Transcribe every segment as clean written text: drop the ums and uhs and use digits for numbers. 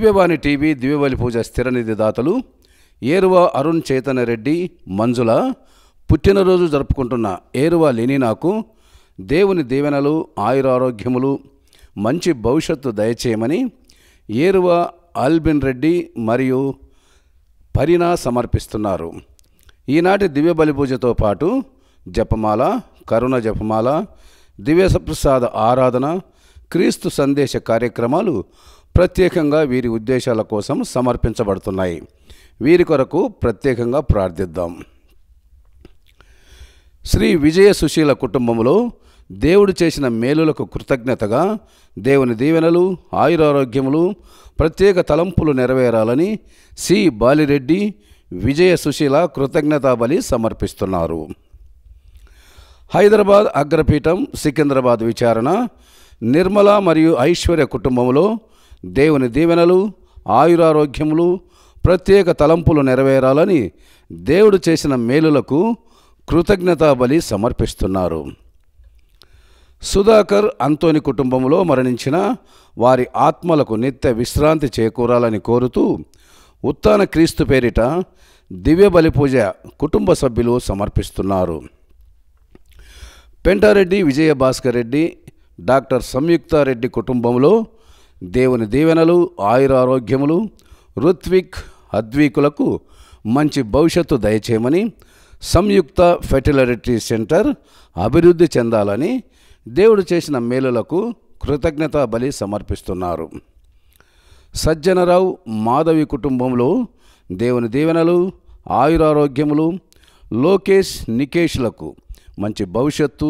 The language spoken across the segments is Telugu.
దివ్యవాణి టీవీ దివ్యబలి పూజ స్థిరనిధి దాతలు ఏరువ అరుణ్ చైతన్య రెడ్డి మంజుల పుట్టినరోజు జరుపుకుంటున్న ఏరువ లెనినాకు దేవుని దీవెనలు ఆయురారోగ్యములు మంచి భవిష్యత్తు దయచేయమని ఏరువ ఆల్బిన్ రెడ్డి మరియు పరినా సమర్పిస్తున్నారు. ఈనాటి దివ్య బలి పూజతో పాటు జపమాల, కరుణ జపమాల, దివ్య ప్రసాద ఆరాధన, క్రీస్తు సందేశ కార్యక్రమాలు ప్రత్యేకంగా వీరి ఉద్దేశాల కోసం సమర్పించబడుతున్నాయి. వీరి కొరకు ప్రత్యేకంగా ప్రార్థిద్దాం. శ్రీ విజయ సుశీల కుటుంబంలో దేవుడు చేసిన మేలులకు కృతజ్ఞతగా దేవుని దీవెనలు ఆయురారోగ్యములు ప్రత్యేక తలంపులు నెరవేరాలని సి బాలిరెడ్డి విజయ సుశీల కృతజ్ఞతా బలి సమర్పిస్తున్నారు. హైదరాబాద్ అగ్రపీఠం సికింద్రాబాద్ విచారణ నిర్మల మరియు ఐశ్వర్య కుటుంబంలో దేవుని దీవెనలు ఆయురారోగ్యములు ప్రత్యేక తలంపులు నెరవేరాలని దేవుడు చేసిన మేలులకు కృతజ్ఞతా బలి సమర్పిస్తున్నారు. సుధాకర్ అంతోని కుటుంబంలో మరణించిన వారి ఆత్మలకు నిత్య విశ్రాంతి చేకూరాలని కోరుతూ ఉత్థాన క్రీస్తు పేరిట దివ్య బలి పూజ కుటుంబ సభ్యులు సమర్పిస్తున్నారు. పెంటారెడ్డి విజయభాస్కర్ రెడ్డి డాక్టర్ సంయుక్తారెడ్డి కుటుంబంలో దేవుని దీవెనలు ఆయురారోగ్యములు రుత్విక్ అద్వీకులకు మంచి భవిష్యత్తు దయచేయమని సంయుక్త ఫెర్టిలిటీ సెంటర్ అభివృద్ధి చెందాలని దేవుడు చేసిన మేలులకు కృతజ్ఞతా బలి సమర్పిస్తున్నారు. సజ్జనరావు మాధవి కుటుంబంలో దేవుని దీవెనలు ఆయురారోగ్యములు లోకేష్ నికేష్లకు మంచి భవిష్యత్తు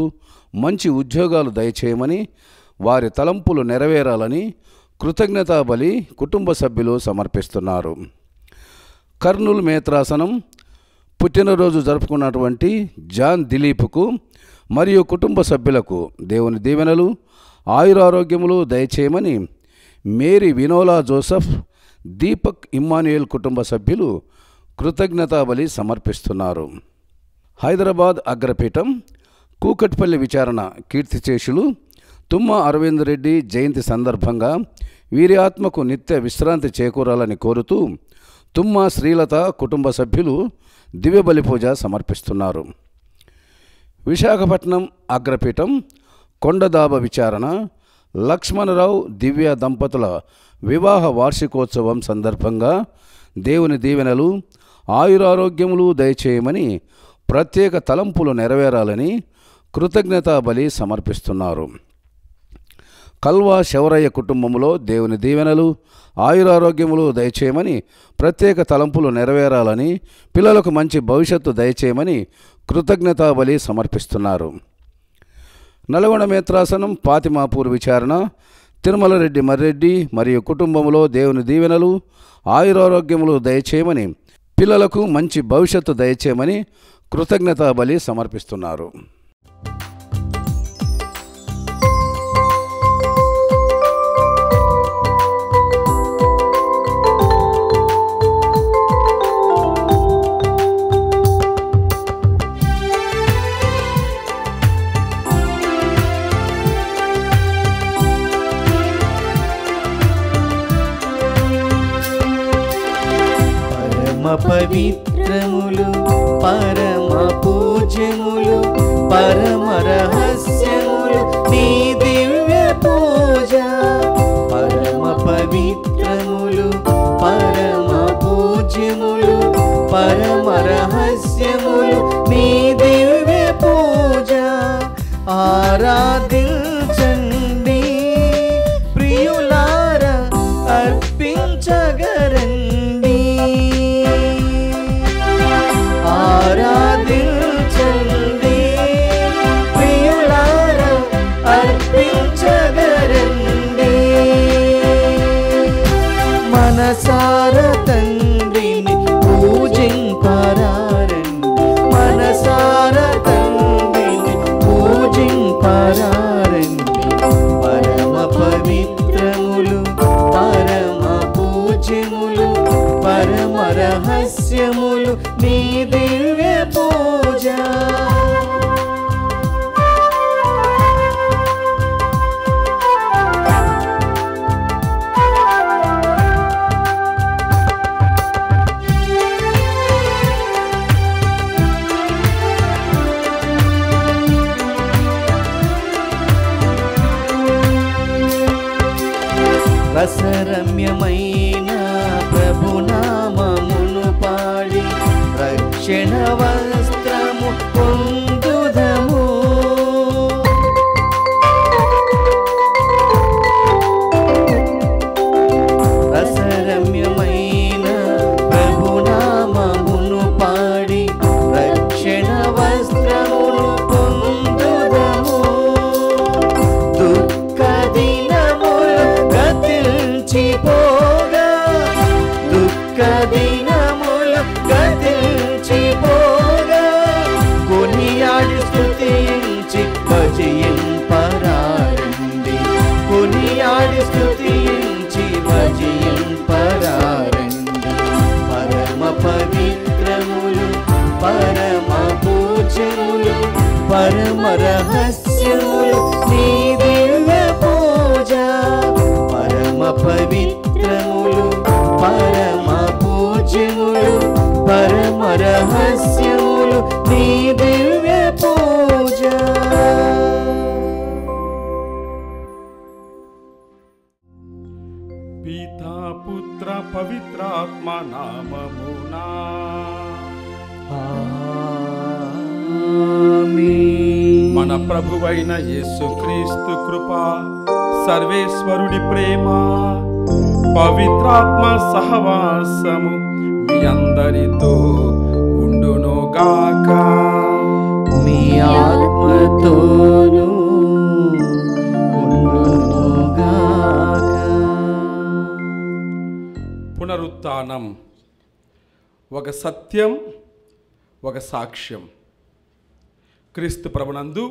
మంచి ఉద్యోగాలు దయచేయమని వారి తలంపులు నెరవేరాలని కృతజ్ఞతా బలి కుటుంబ సభ్యులు సమర్పిస్తున్నారు. కర్నూలు మేత్రాసనం పుట్టినరోజు జరుపుకున్నటువంటి జాన్ దిలీప్కు మరియు కుటుంబ సభ్యులకు దేవుని దీవెనలు ఆయురారోగ్యములు దయచేయమని మేరీ వినోలా జోసెఫ్ దీపక్ ఇమ్మాన్యుయల్ కుటుంబ సభ్యులు కృతజ్ఞతా బలి సమర్పిస్తున్నారు. హైదరాబాద్ అగ్రపీఠం కూకట్పల్లి విచారణ కీర్తిశేషులు తుమ్మ అరవింద్ రెడ్డి జయంతి సందర్భంగా వీరి ఆత్మకు నిత్య విశ్రాంతి చేకూరాలని కోరుతూ తుమ్మ శ్రీలత కుటుంబ సభ్యులు దివ్య బలి పూజ సమర్పిస్తున్నారు. విశాఖపట్నం అగ్రపీఠం కొండదాబ విచారణ లక్ష్మణరావు దివ్య దంపతుల వివాహ వార్షికోత్సవం సందర్భంగా దేవుని దీవెనలు ఆయురారోగ్యములు దయచేయమని ప్రత్యేక తలంపులు నెరవేరాలని కృతజ్ఞతా బలి సమర్పిస్తున్నారు. కల్వా శవరయ్య కుటుంబంలో దేవుని దీవెనలు ఆయురారోగ్యములు దయచేయమని ప్రత్యేక తలంపులు నెరవేరాలని పిల్లలకు మంచి భవిష్యత్తు దయచేయమని కృతజ్ఞతా బలి సమర్పిస్తున్నారు. నల్గొండ మేత్రాసనం పాతిమాపూర్ విచారణ తిరుమల రెడ్డి మర్రెడ్డి మరియు కుటుంబంలో దేవుని దీవెనలు ఆయురారోగ్యములు దయచేయమని పిల్లలకు మంచి భవిష్యత్తు దయచేయమని కృతజ్ఞతా బలి సమర్పిస్తున్నారు. పవిత్రములు పరమ పూజ్యములు పరమ రహస్యములు నీ దివ్య పూజ. పరమ పవిత్రములు పరమ పూజ్యములు పరమ రహస్యములు నీ దివ్య పూజ. ఆరాధించండి ప్రియులార అర్పించగరండి. ఆరాధించండి ప్రియులార అర్పించగరండి. మనసార తండ్రిని పూజింపరారండి. మనసార తండ్రిని పూజింపరారండి. పరమ పవిత్రములు పరమ పూజ్యములు పరమ రహస్యములు నీ దివ్య పూజ. పరమ రహస్యములు నీ దివ్య పూజ పరమ పవిత్రములు పరమ పూజ్యములు పరమ రహస్యములు నీ దివ్య పూజ. పితా పుత్ర పవిత్రాత్మ నామమునా మన ప్రభువైన యేసుక్రీస్తు కృప, సర్వేశ్వరుని ప్రేమ, పవిత్రాత్మ సహవాసము మీ అందరితో ఉండునుగాక. మీ ఆత్మతోను ఉండునుగాక. పునరుత్థానం ఒక సత్యం, ఒక సాక్ష్యం. క్రీస్తు ప్రభునందు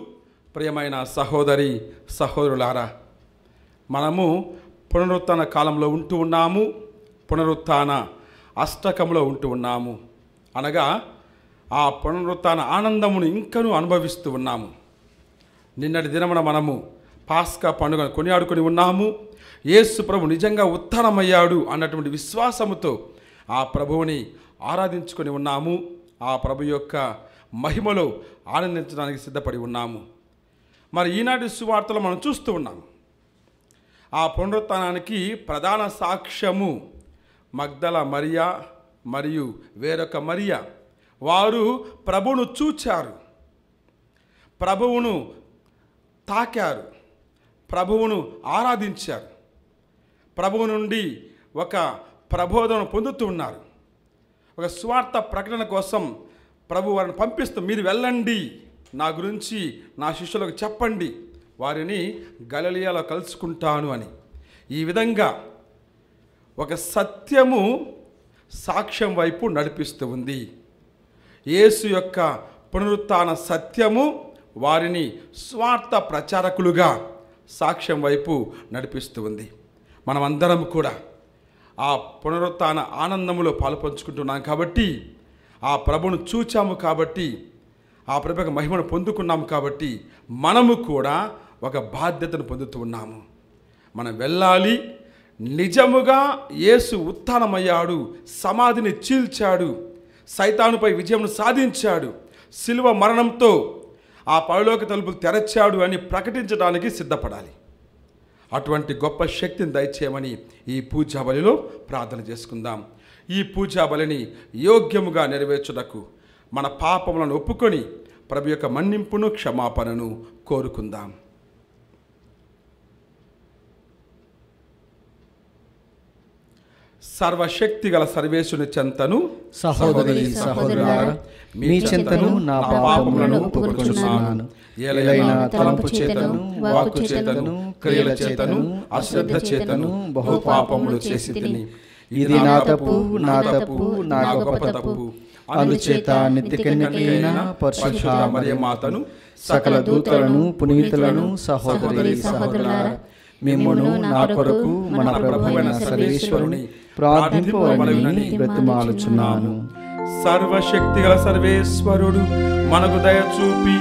ప్రియమైన సహోదరి సహోదరులారా, మనము పునరుత్థాన కాలంలో ఉంటూ ఉన్నాము. పునరుత్థాన అష్టకంలో ఉంటూ ఉన్నాము. అనగా ఆ పునరుత్థాన ఆనందమును ఇంకనూ అనుభవిస్తూ ఉన్నాము. నిన్నటి దినమున మనము పాస్కా పండుగను కొనియాడుకొని ఉన్నాము. యేసు ప్రభు నిజంగా ఉత్థానమయ్యాడు అన్నటువంటి విశ్వాసముతో ఆ ప్రభువుని ఆరాధించుకొని ఉన్నాము. ఆ ప్రభు యొక్క మహిమలో ఆనందించడానికి సిద్ధపడి ఉన్నాము. మరి ఈనాటి సువార్తలో మనం చూస్తూ ఉన్నాము. ఆ పునరుత్థానానికి ప్రధాన సాక్ష్యము మగ్దల మరియా మరియు వేరొక మరియా. వారు ప్రభువును చూచారు, ప్రభువును తాకారు, ప్రభువును ఆరాధించారు, ప్రభువు నుండి ఒక ప్రబోధన పొందుతూ ఉన్నారు. ఒక స్వార్థ ప్రకటన కోసం ప్రభు వారిని పంపిస్తూ, మీరు వెళ్ళండి, నా గురించి నా శిష్యులకు చెప్పండి, వారిని గలిలయలో కలుసుకుంటాను అని. ఈ విధంగా ఒక సత్యము సాక్ష్యం వైపు నడిపిస్తూ ఉంది. యేసు యొక్క పునరుత్థాన సత్యము వారిని స్వార్థ ప్రచారకులుగా సాక్ష్యం వైపు నడిపిస్తూ ఉంది. మనమందరం కూడా ఆ పునరుత్థాన ఆనందములో పాలుపంచుకుంటున్నాం కాబట్టి, ఆ ప్రభును చూచాము కాబట్టి, ఆ ప్రభు యొక్క మహిమను పొందుకున్నాము కాబట్టి, మనము కూడా ఒక బాధ్యతను పొందుతూ ఉన్నాము. మనం వెళ్ళాలి, నిజముగా యేసు ఉత్థానమయ్యాడు, సమాధిని చీల్చాడు, సైతానుపై విజయం సాధించాడు, శిలువ మరణంతో ఆ పరలోక తలుపులు తెరచాడు అని ప్రకటించడానికి సిద్ధపడాలి. అటువంటి గొప్ప శక్తిని దయచేయమని ఈ పూజా బలిలో ప్రార్థన చేసుకుందాం. ఈ పూజా బలిని యోగ్యముగా నెరవేర్చుటకు మన పాపములను ఒప్పుకొని ప్రభు యొక్క మన్నింపును క్షమాపణను కోరుకుందాం. సర్వశక్తి గల సర్వేశ్వరుని చెంతను సహోదరి సహోదరులారా, మీ చెంతను నా పాపములను ఒప్పుకొనుచున్నాను. ఏలైనా తలంపు చేతను, వాక్కు చేతను, క్రియల చేతను, అశ్రద్ధ చేతను బహు పాపములు చేసి తిని. ఇది నా తప్పు, నా తప్పు, నా గొప్ప తప్పు. అందుచేత నిత్యకన్యకైన పరిశుద్ధ మరియమాతను, సకల దూతలను, పునీతులను, సహోదరి సహోదరులారా, మిమ్మును నా కొరకు మన ప్రభువైన సర్వేశ్వరుని ప్రార్థింపవలెనని బ్రతిమాలుచున్నాను. సర్వశక్తి గల సర్వేశ్వరుడు మనకు దయ చూపి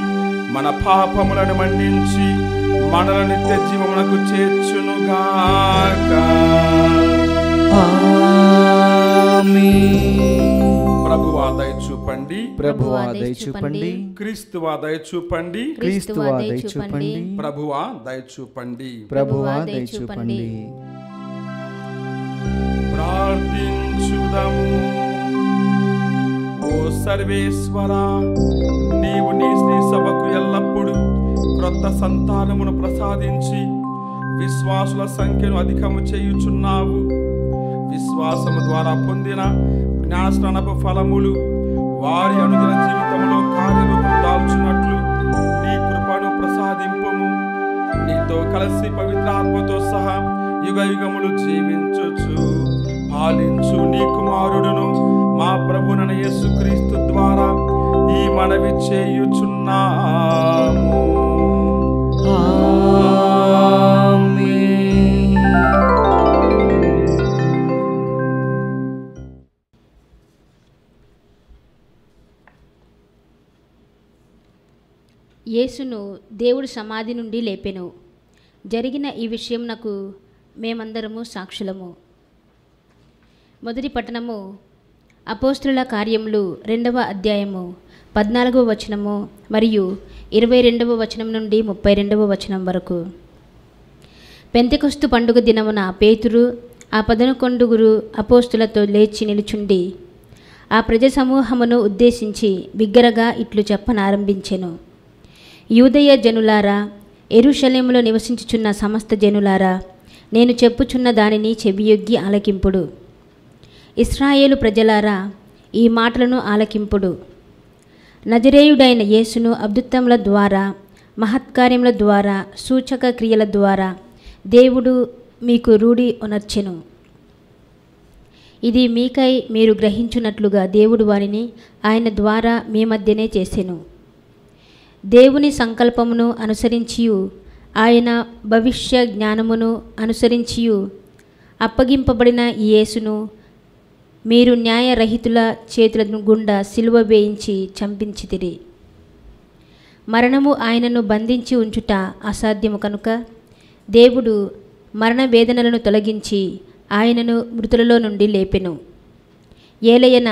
మన పాపములను మన్నించి మనల నిత్య జీవమునకు చేర్చునుగాక. ప్రభువా దయ చూపండి, ప్రభువా దయ చూపండి, క్రీస్తువా దయ చూపండి, క్రీస్తువా దయ చూపండి, ప్రభువా దయ చూపండి, ప్రభువా దయ చూపండి. ప్రార్థించుదాము. ఓ సర్వేశ్వరా, నీవు నీ శ్రీ సభకు ఎల్లప్పుడూ క్రొత్త సంతానమును ప్రసాదించి విశ్వాసుల సంఖ్యను అధికము చేయుచున్నావు. విశ్వాసము ద్వారా పొందిన జ్ఞానస్నానపు ఫలములు వారి అనుదిన జీవితంలో కార్యరూపం దాల్చున్నట్లు నీ కృపను ప్రసాదింపుము. నీతో కలిసి పవిత్రాత్మతో సహా యుగ యుగములు జీవించుచు పాలించు నీ కుమారుడును మా ప్రభువైన యేసుక్రీస్తు ద్వారా ఈ మనవి చేయుచున్నాము. యేసును దేవుడు సమాధి నుండి లేపెను. జరిగిన ఈ విషయంనకు మేమందరము సాక్షులము. మొదటి పట్టణము అపోస్తుల కార్యములు 2వ అధ్యాయము 14వ వచనము మరియు 22వ వచనం నుండి 32వ వచనం వరకు. పెంతెకొస్తు పండుగ దినమున పేతురు ఆ 11 అపోస్తులతో లేచి నిలుచుండి ఆ ప్రజ సమూహమును ఉద్దేశించి బిగ్గరగా ఇట్లు చెప్పనారంభించెను. యూదయ జనులారా, యెరూషలేములో నివసించుచున్న సమస్త జనులారా, నేను చెప్పుచున్న దానిని చెవియొగ్గి ఆలకింపుడు. ఇశ్రాయేలు ప్రజలారా, ఈ మాటలను ఆలకింపుడు. నజరేయుడైన యేసును అద్భుతముల ద్వారా, మహత్కార్యముల ద్వారా, సూచక క్రియల ద్వారా దేవుడు మీకు రూఢి ఒనర్చెను. ఇది మీకై మీరు గ్రహించున్నట్లుగా దేవుడు వారిని ఆయన ద్వారా మీ మధ్యనే చేసెను. దేవుని సంకల్పమును అనుసరించియు ఆయన భవిష్య జ్ఞానమును అనుసరించియు అప్పగింపబడిన ఈ యేసును మీరు న్యాయరహితుల చేతుల గుండా సిలువ వేయించి చంపించితిరి. మరణము ఆయనను బంధించి ఉంచుట అసాధ్యము కనుక దేవుడు మరణ వేదనలను తొలగించి ఆయనను మృతులలో నుండి లేపెను. ఏలయన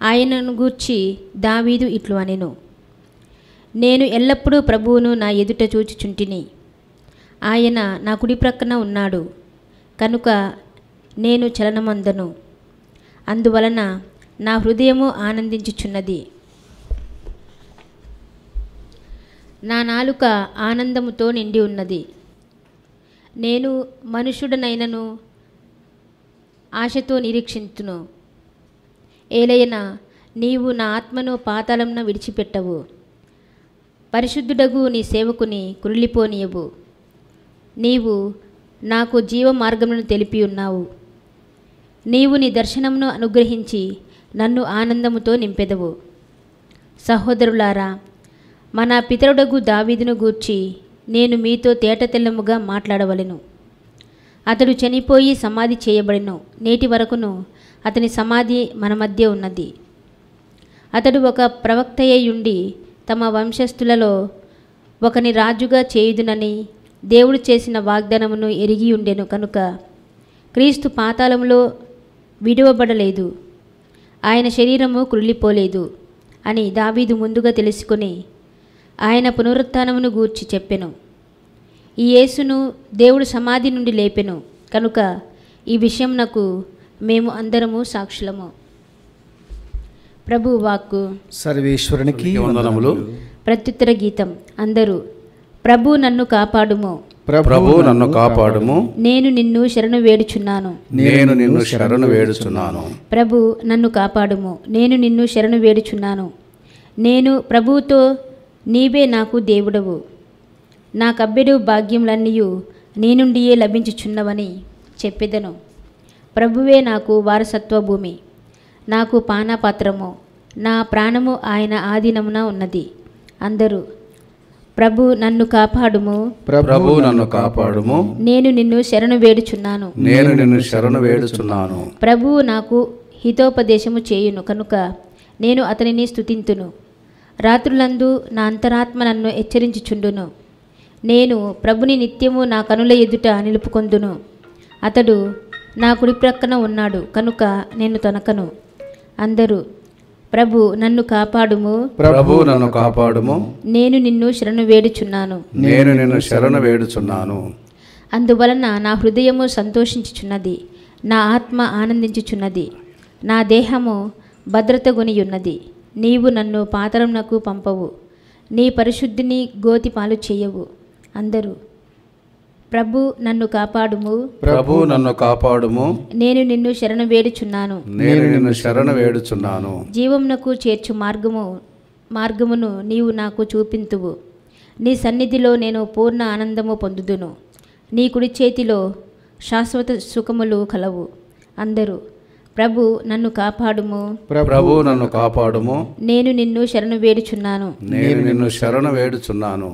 ఆయనను గూర్చి దావీదు ఇట్లు అనెను, నేను ఎల్లప్పుడూ ప్రభువును నా ఎదుట చూచుచుంటిని. ఆయన నా కుడి ప్రక్కన ఉన్నాడు కనుక నేను చలనమందను. అందువలన నా హృదయము ఆనందించుచున్నది, నా నాలుక ఆనందముతో నిండి ఉన్నది. నేను మనుషుడనైనను ఆశతో నిరీక్షింతును. ఏలయన నీవు నా ఆత్మను పాతాళమున విడిచిపెట్టవు. పరిశుద్ధుడగు నీ సేవకుని కురిలిపోనీయవు. నీవు నాకు జీవ మార్గములను తెలిపి ఉన్నావు. నీవు నీ దర్శనమును అనుగ్రహించి నన్ను ఆనందముతో నింపెదవు. సహోదరులారా, మన పితరుడగు దావీదును గూర్చి నేను మీతో తేటతెల్లముగా మాట్లాడవలెను. అతడు చనిపోయి సమాధి చేయబడెను. నేటి వరకును అతని సమాధి మన మధ్య ఉన్నది. అతడు ఒక ప్రవక్తయ్యుండి తమ వంశస్థులలో ఒకని రాజుగా చేయుదునని దేవుడు చేసిన వాగ్దానమును ఎరిగి ఉండెను కనుక క్రీస్తు పాతాళములో విడువబడలేదు, ఆయన శరీరము కుళ్ళిపోలేదు అని దావీదు ముందుగా తెలుసుకొని ఆయన పునరుత్థానమును గూర్చి చెప్పెను. ఈ యేసును దేవుడు సమాధి నుండి లేపెను కనుక ఈ విషయంనకు మేము అందరము సాక్షులము. ప్రభు వాక్కు. సర్వేశ్వరునికి వందనములు. ప్రత్యుత్తర గీతం. అందరూ ప్రభు నన్ను కాపాడుము, ప్రభు నన్ను కాపాడుము, నేను నిన్ను శరణు వేడుచున్నాను. నేను నిన్ను శరణు వేడుచున్నాను. ప్రభు నన్ను కాపాడుము, నేను నిన్ను శరణు వేడుచున్నాను. నేను ప్రభువుతో నీవే నాకు దేవుడవు, నా కబ్బెడు భాగ్యములన్నీయు నీ నుండియే లభించుచున్నవని చెప్పెదను. ప్రభువే నాకు వారసత్వ భూమి, నాకు పానపాత్రము, నా ప్రాణము ఆయన ఆధీనమున ఉన్నది. అందరూ ప్రభు నన్ను కాపాడుము, ప్రభు నన్ను కాపాడుము, నేను నిన్ను శరణు వేడుచున్నాను. నేను నిన్ను శరణు వేడుచున్నాను. ప్రభువు నాకు హితోపదేశము చేయును కనుక నేను అతనిని స్తుతింతును. రాత్రులందు నా అంతరాత్మ నన్ను హెచ్చరించుచుండును. నేను ప్రభుని నిత్యము నా కనుల ఎదుట నిలుపుకొందును. అతడు నా కుడి ప్రక్కన ఉన్నాడు కనుక నేను తొనకను. అందరూ ప్రభు నన్ను కాపాడుము, ప్రభు నన్ను కాపాడుము, నేను నిన్ను శరణు వేడుచున్నాను. నేను నిన్ను శరణు వేడుచున్నాను. అందువలన నా హృదయము సంతోషించుచున్నది, నా ఆత్మ ఆనందించుచున్నది, నా దేహము భద్రత గొనియున్నది. నీవు నన్ను పాతాళమునకు పంపవు, నీ పరిశుద్ధిని గోతి పాలు చేయవు. అందరూ ప్రభు నన్ను కాపాడుము, ప్రభు నన్ను కాపాడుము, నేను నిన్ను శరణు వేడుచున్నాను. నేను నిన్ను శరణు వేడుచున్నాను. జీవమునకు చేర్చు మార్గమును నీవు నాకు చూపింతువు. నీ సన్నిధిలో నేను పూర్ణ ఆనందము పొందుదును. నీ కుడి చేతిలో శాశ్వత సుఖములు కలవు. అందరూ ప్రభు నన్ను కాపాడుము, ప్రభు నన్ను కాపాడుము, నేను నిన్ను శరణు వేడుచున్నాను. నేను నిన్ను శరణు వేడుచున్నాను.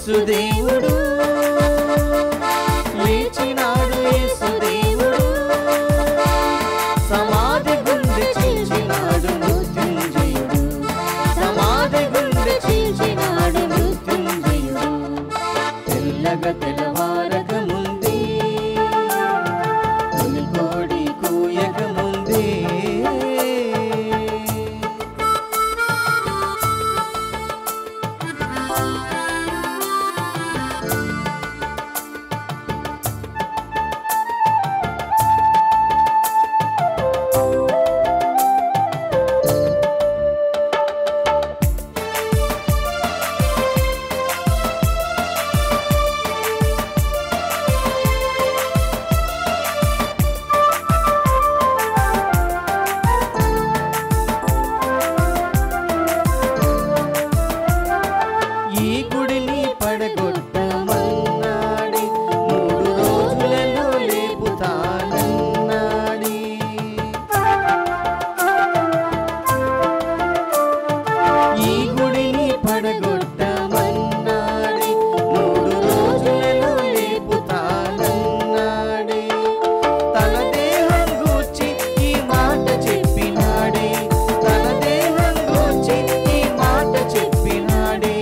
యేసు దేవుడు, లేచినాడు యేసు దేవుడు, సమాధి గుండె చీల్చినాడు మృత్యుంజయుడు, సమాధి గుండె చీల్చినాడు మృత్యుంజయుడు. తెల్లగా తెల్లవారక ముందే, తొలికోడి కూయక ముందే, ఈ గుడిని పడగొట్టమన్నాడే, 3 రోజులలో లేపుతానన్నాడే. ఈ గుడిని పడగొట్టమన్నాడే, 3 రోజులలో లేపుతానన్నాడే. తన దేహం గూర్చి ఈ మాట చెప్పినాడే, తన దేహం గూర్చి ఈ మాట చెప్పినాడే.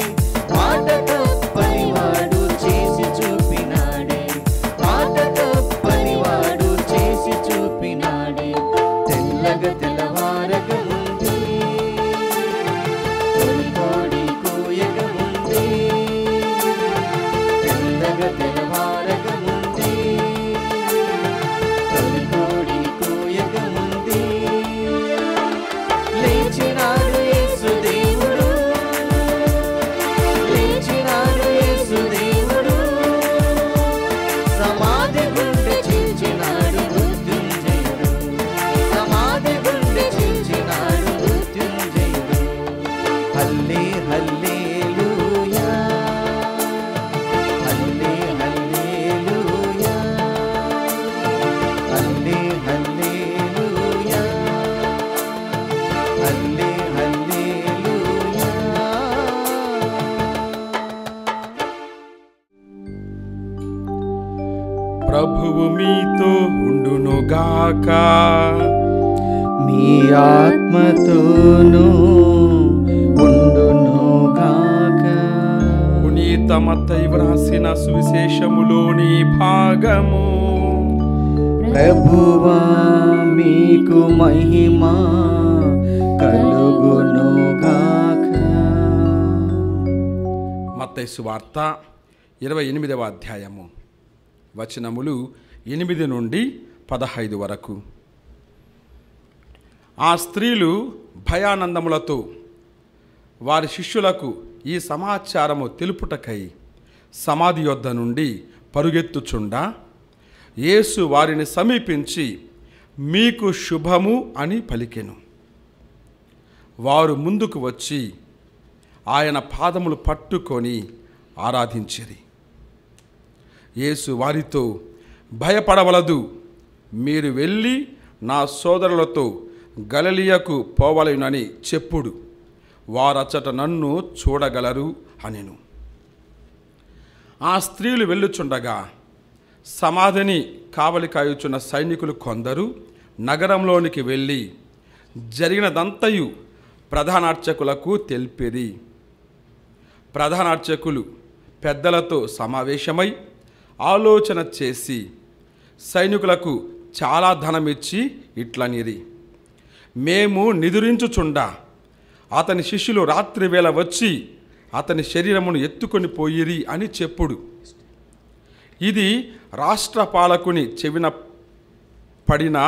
మాట తప్పనివాడు చేసి చూపినాడే, మాట తప్పనివాడు చేసి చూపినాడే. తెల్లగా తెల్లవారక ముందే, తొలికోడి కూయక ముందే, తెల్లగా తెల్లవారక ముందే, తొలికోడి కూయక ముందే, లేచినాడు యేసు దేవుడు, లేచినాడు యేసు దేవుడు, సమాధి గుండె చీల్చినాడు మృత్యుంజయుడు, సమాధి గుండె చీల్చినాడు మృత్యుంజయుడు. హల్లే హల్లెలూయా, హల్లే హల్లెలూయా, హల్లే హల్లెలూయా, హల్లే హల్లెలూయా. ప్రభువు మీతో ఉండునుగాక. మీ ఆత్మతోనూ ఉండునుగాక. పునీత మత్తయి వ్రాసిన సువిశేషములోని భాగము. ప్రభువా మీకు మహిమ కలుగునుగాక. మత్తయి సువార్త 28వ అధ్యాయము, వచనములు 8 నుండి 15 వరకు. ఆ స్త్రీలు భయానందములతో వారి శిష్యులకు ఈ సమాచారము తెలుపుటకై సమాధి యొద్ద నుండి పరుగెత్తుచుండా, యేసు వారిని సమీపించి మీకు శుభము అని పలికెను. వారు ముందుకు వచ్చి ఆయన పాదములు పట్టుకొని ఆరాధించిరి. యేసు వారితో, భయపడవలదు, మీరు వెళ్ళి నా సోదరులతో గలిలయకు పోవలెనని చెప్పుడు, వారచ్చట నన్ను చూడగలరు అనెను. ఆ స్త్రీలు వెళ్ళుచుండగా సమాధిని కావలి కాయుచున్న సైనికులు కొందరు నగరంలోనికి వెళ్ళి జరిగినదంతయు ప్రధానార్చకులకు తెలిపిరి. ప్రధానార్చకులు పెద్దలతో సమావేశమై ఆలోచన చేసి సైనికులకు చాలా ధనమిచ్చి ఇట్లనిరి, మేము నిదురించుచుండా అతని శిష్యులు రాత్రి వేళ వచ్చి అతని శరీరమును ఎత్తుకొని పోయిరి అని చెప్పుడు. ఇది రాష్ట్రపాలకుని చెవిన పడినా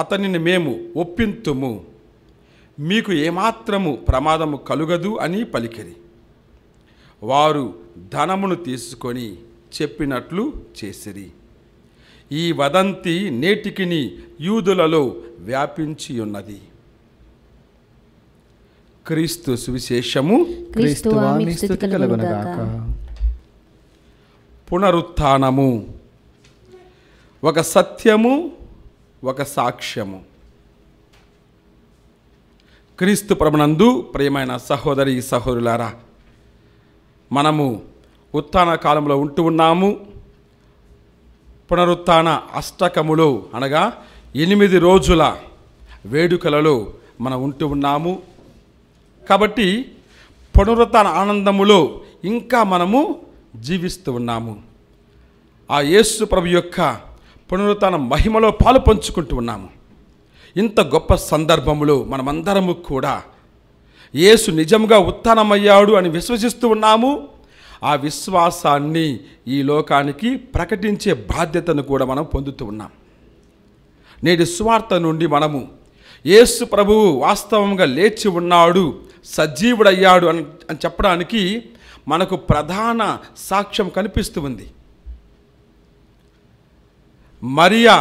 అతనిని మేము ఒప్పింతుము, మీకు ఏమాత్రము ప్రమాదము కలుగదు అని పలికిరి. వారు ధనమును తీసుకొని చెప్పినట్లు చేసిరి. ఈ వదంతి నేటికిని యూదులలో వ్యాపించి ఉన్నది. క్రీస్తు సువిశేషము. క్రీస్తువా మీకు స్తుతి కలుగునుగాక. పునరుత్థానము. ఒక సత్యము, ఒక సాక్ష్యము. క్రీస్తు ప్రభునందు ప్రియమైన సహోదరి సహోదరులారా, మనము ఉత్థాన కాలంలో ఉంటూ ఉన్నాము. పునరుత్థాన అష్టకములో అనగా 8 రోజుల వేడుకలలో మనం ఉంటూ ఉన్నాము. కాబట్టి పునరుత్థాన ఆనందములో ఇంకా మనము జీవిస్తూ ఉన్నాము. ఆ యేసు ప్రభు యొక్క పునరుత్థాన మహిమలో పాలు పంచుకుంటూ ఉన్నాము. ఇంత గొప్ప సందర్భములో మనమందరము కూడా యేసు నిజంగా ఉత్థానమయ్యాడు అని విశ్వసిస్తూ ఉన్నాము. ఆ విశ్వాసాన్ని ఈ లోకానికి ప్రకటించే బాధ్యతను కూడా మనం పొందుతూ ఉన్నాం. నేటి సువార్త నుండి మనము యేసు ప్రభువు వాస్తవంగా లేచి ఉన్నాడు, సజీవుడయ్యాడు అని చెప్పడానికి మనకు ప్రధాన సాక్ష్యం కనిపిస్తూ ఉంది. మరియా,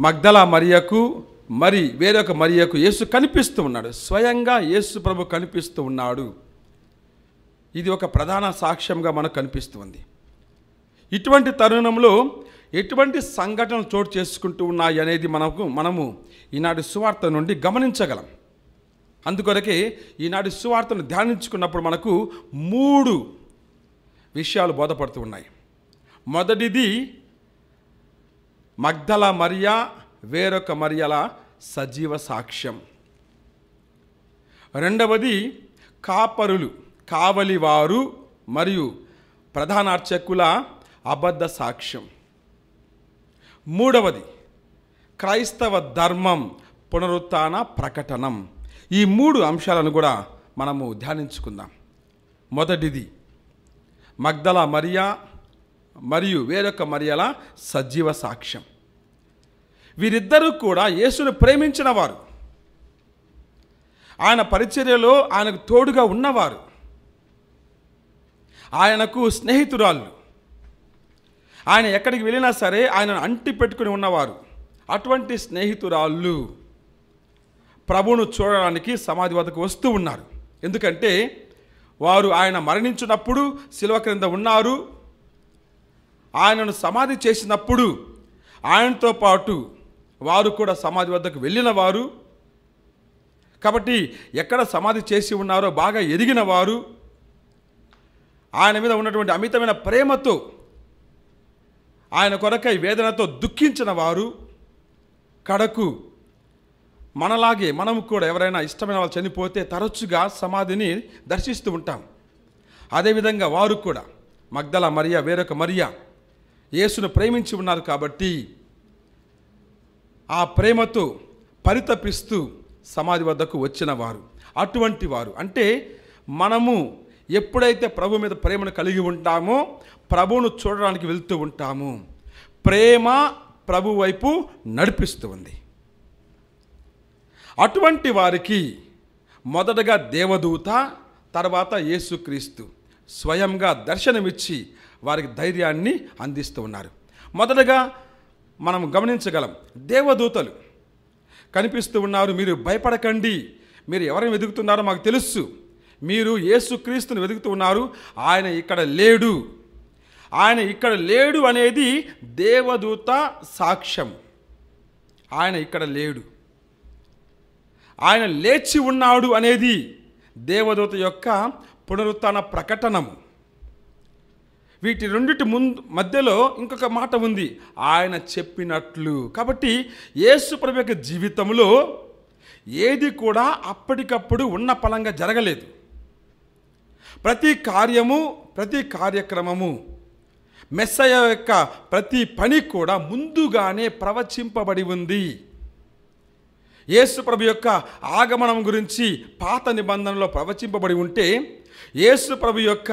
మగ్దలా మరియకు మరి వేరొక మరియకు యేసు కనిపిస్తూ ఉన్నాడు. స్వయంగా యేసు ప్రభు కనిపిస్తూ ఉన్నాడు. ఇది ఒక ప్రధాన సాక్ష్యంగా మనకు కనిపిస్తుంది. ఇటువంటి తరుణంలో ఎటువంటి సంఘటనలు చోటు చేసుకుంటూ ఉన్నాయి అనేది మనము ఈనాటి సువార్త నుండి గమనించగలం. అందుకొరకే ఈనాటి సువార్తను ధ్యానించుకున్నప్పుడు మనకు 3 విషయాలు బోధపడుతూ ఉన్నాయి. మొదటిది మగ్దలా మరియా వేరొక మరియల సజీవ సాక్ష్యం. రెండవది కాపరులు, కావలివారు మరియు ప్రధాన అర్చకుల అబద్ధ సాక్ష్యం. మూడవది క్రైస్తవ ధర్మం పునరుత్థాన ప్రకటనం. ఈ 3 అంశాలను కూడా మనము ధ్యానించుకుందాం. మొదటిది మగ్దలా మరియా మరియు వేరొక మరియల సజీవ సాక్ష్యం. వీరిద్దరూ కూడా యేసును ప్రేమించిన వారు, ఆయన పరిచర్యలో ఆయనకు తోడుగా ఉన్నవారు, ఆయనకు స్నేహితురాళ్ళు, ఆయన ఎక్కడికి వెళ్ళినా సరే ఆయనను అంటి పెట్టుకుని ఉన్నవారు. అటువంటి స్నేహితురాళ్ళు ప్రభువును చూడడానికి సమాధి వద్దకు వస్తూ ఉన్నారు. ఎందుకంటే వారు ఆయన మరణించినప్పుడు శిలువ క్రింద ఉన్నారు, ఆయనను సమాధి చేసినప్పుడు ఆయనతో పాటు వారు కూడా సమాధి వద్దకు వెళ్ళిన వారు. కాబట్టి ఎక్కడ సమాధి చేసి ఉన్నారో బాగా ఎరిగిన వారు, ఆయన మీద ఉన్నటువంటి అమితమైన ప్రేమతో ఆయన కొరకై వేదనతో దుఃఖించిన వారు. కడకు మనలాగే మనము కూడా ఎవరైనా ఇష్టమైన వాళ్ళు చనిపోతే తరచుగా సమాధిని దర్శిస్తూ ఉంటాం. అదేవిధంగా వారు కూడా మగ్దలా మరియా వేరొక మరియా యేసును ప్రేమించి ఉన్నారు కాబట్టి ఆ ప్రేమతో పరితపిస్తూ సమాధి వద్దకు వచ్చిన వారు. అటువంటి వారు అంటే మనము ఎప్పుడైతే ప్రభు మీద ప్రేమను కలిగి ఉంటామో ప్రభువును చూడడానికి వెళ్తూ ఉంటాము. ప్రేమ ప్రభు వైపు నడిపిస్తూ ఉంది. అటువంటి వారికి మొదటగా దేవదూత, తర్వాత యేసుక్రీస్తు స్వయంగా దర్శనమిచ్చి వారికి ధైర్యాన్ని అందిస్తూ ఉన్నారు. మొదటగా మనం గమనించగలం, దేవదూతలు కనిపిస్తూ ఉన్నారు. మీరు భయపడకండి, మీరు ఎవరిని వెతుకుతున్నారో మాకు తెలుసు, మీరు యేసుక్రీస్తుని వెతుకుతూ ఉన్నారు, ఆయన ఇక్కడ లేడు. ఆయన ఇక్కడ లేడు అనేది దేవదూత సాక్ష్యం. ఆయన ఇక్కడ లేడు, ఆయన లేచి ఉన్నాడు అనేది దేవదూత యొక్క పునరుత్థాన ప్రకటనము. వీటి రెండిటి మధ్యలో ఇంకొక మాట ఉంది, ఆయన చెప్పినట్లు. కాబట్టి యేసు ప్రభు యొక్క జీవితంలో ఏది కూడా అప్పటికప్పుడు ఉన్న ఫలంగా జరగలేదు. ప్రతి కార్యము, ప్రతి కార్యక్రమము, మెస్సయ్య యొక్క ప్రతి పని కూడా ముందుగానే ప్రవచింపబడి ఉంది. యేసు ప్రభు యొక్క ఆగమనం గురించి పాత నిబంధనలో ప్రవచింపబడి ఉంటే, యేసు ప్రభు యొక్క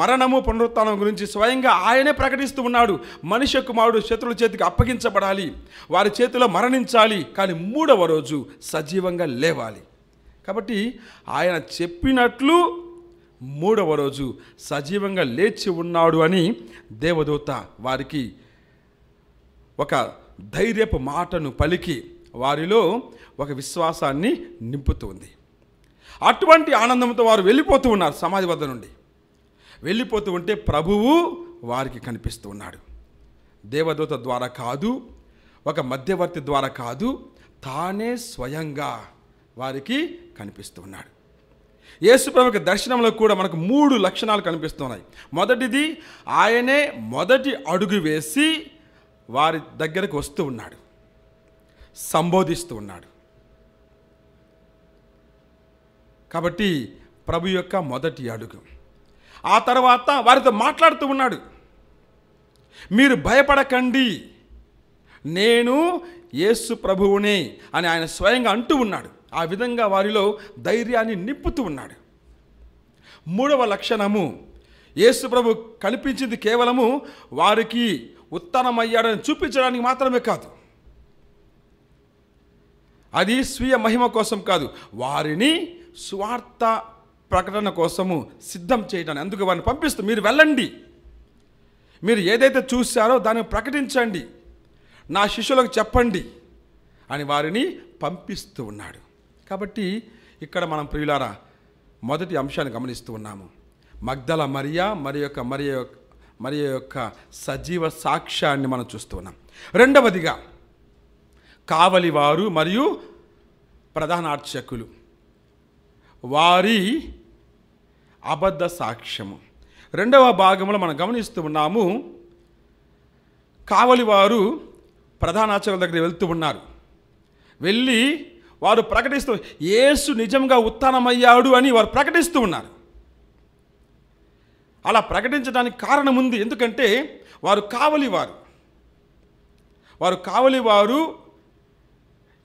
మరణము పునరుత్థానం గురించి స్వయంగా ఆయనే ప్రకటిస్తూ ఉన్నాడు. మనుష్య కుమారుడు శత్రువుల చేతికి అప్పగించబడాలి, వారి చేతిలో మరణించాలి, కానీ 3వ రోజు సజీవంగా లేవాలి. కాబట్టి ఆయన చెప్పినట్లు 3వ రోజు సజీవంగా లేచి ఉన్నాడు అని దేవదూత వారికి ఒక ధైర్యపు మాటను పలికి వారిలో ఒక విశ్వాసాన్ని నింపుతుంది. అటువంటి ఆనందంతో వారు వెళ్ళిపోతూ ఉన్నారు. సమాధి వద్ద నుండి వెళ్ళిపోతూ ఉంటే ప్రభువు వారికి కనిపిస్తూ ఉన్నాడు. దేవదూత ద్వారా కాదు, ఒక మధ్యవర్తి ద్వారా కాదు, తానే స్వయంగా వారికి కనిపిస్తూ ఉన్నాడు. యేసు ప్రభుకి దర్శనంలో కూడా మనకు 3 లక్షణాలు కనిపిస్తున్నాయి. మొదటిది, ఆయనే మొదటి అడుగు వేసి వారి దగ్గరకు వస్తూ ఉన్నాడు, సంబోధిస్తూ ఉన్నాడు. కాబట్టి ప్రభు యొక్క మొదటి అడుగు. ఆ తర్వాత వారితో మాట్లాడుతూ ఉన్నాడు. మీరు భయపడకండి, నేను యేసు ప్రభువునే అని ఆయన స్వయంగా అంటూ ఉన్నాడు. ఆ విధంగా వారిలో ధైర్యాన్ని నింపుతూ ఉన్నాడు. 3వ లక్షణము, యేసు ప్రభు కనిపించింది కేవలము వారికి ఉత్థానమయ్యాడని చూపించడానికి మాత్రమే కాదు, అది స్వీయ మహిమ కోసం కాదు, వారిని స్వార్థ ప్రకటన కోసము సిద్ధం చేయడానికి. అందుకు వారిని పంపిస్తూ, మీరు వెళ్ళండి, మీరు ఏదైతే చూశారో దాన్ని ప్రకటించండి, నా శిష్యులకు చెప్పండి అని వారిని పంపిస్తూ ఉన్నాడు. కాబట్టి ఇక్కడ మనం ప్రియులారా మొదటి అంశాన్ని గమనిస్తూ ఉన్నాము. మగ్దల మరియ మరియ యొక్క సజీవ సాక్ష్యాన్ని మనం చూస్తూ ఉన్నాం. రెండవదిగా కావలివారు మరియు ప్రధాన అర్చకులు, వారి అబద్ధ సాక్ష్యము. రెండవ భాగంలో మనం గమనిస్తూ ఉన్నాము. కావలివారు ప్రధాన అర్చకుల దగ్గర వెళ్తూ ఉన్నారు. వెళ్ళి వారు ప్రకటిస్తూ యేసు నిజంగా ఉత్థానమయ్యాడు అని వారు ప్రకటిస్తూ ఉన్నారు. అలా ప్రకటించడానికి కారణం ఉంది. ఎందుకంటే వారు కావలివారు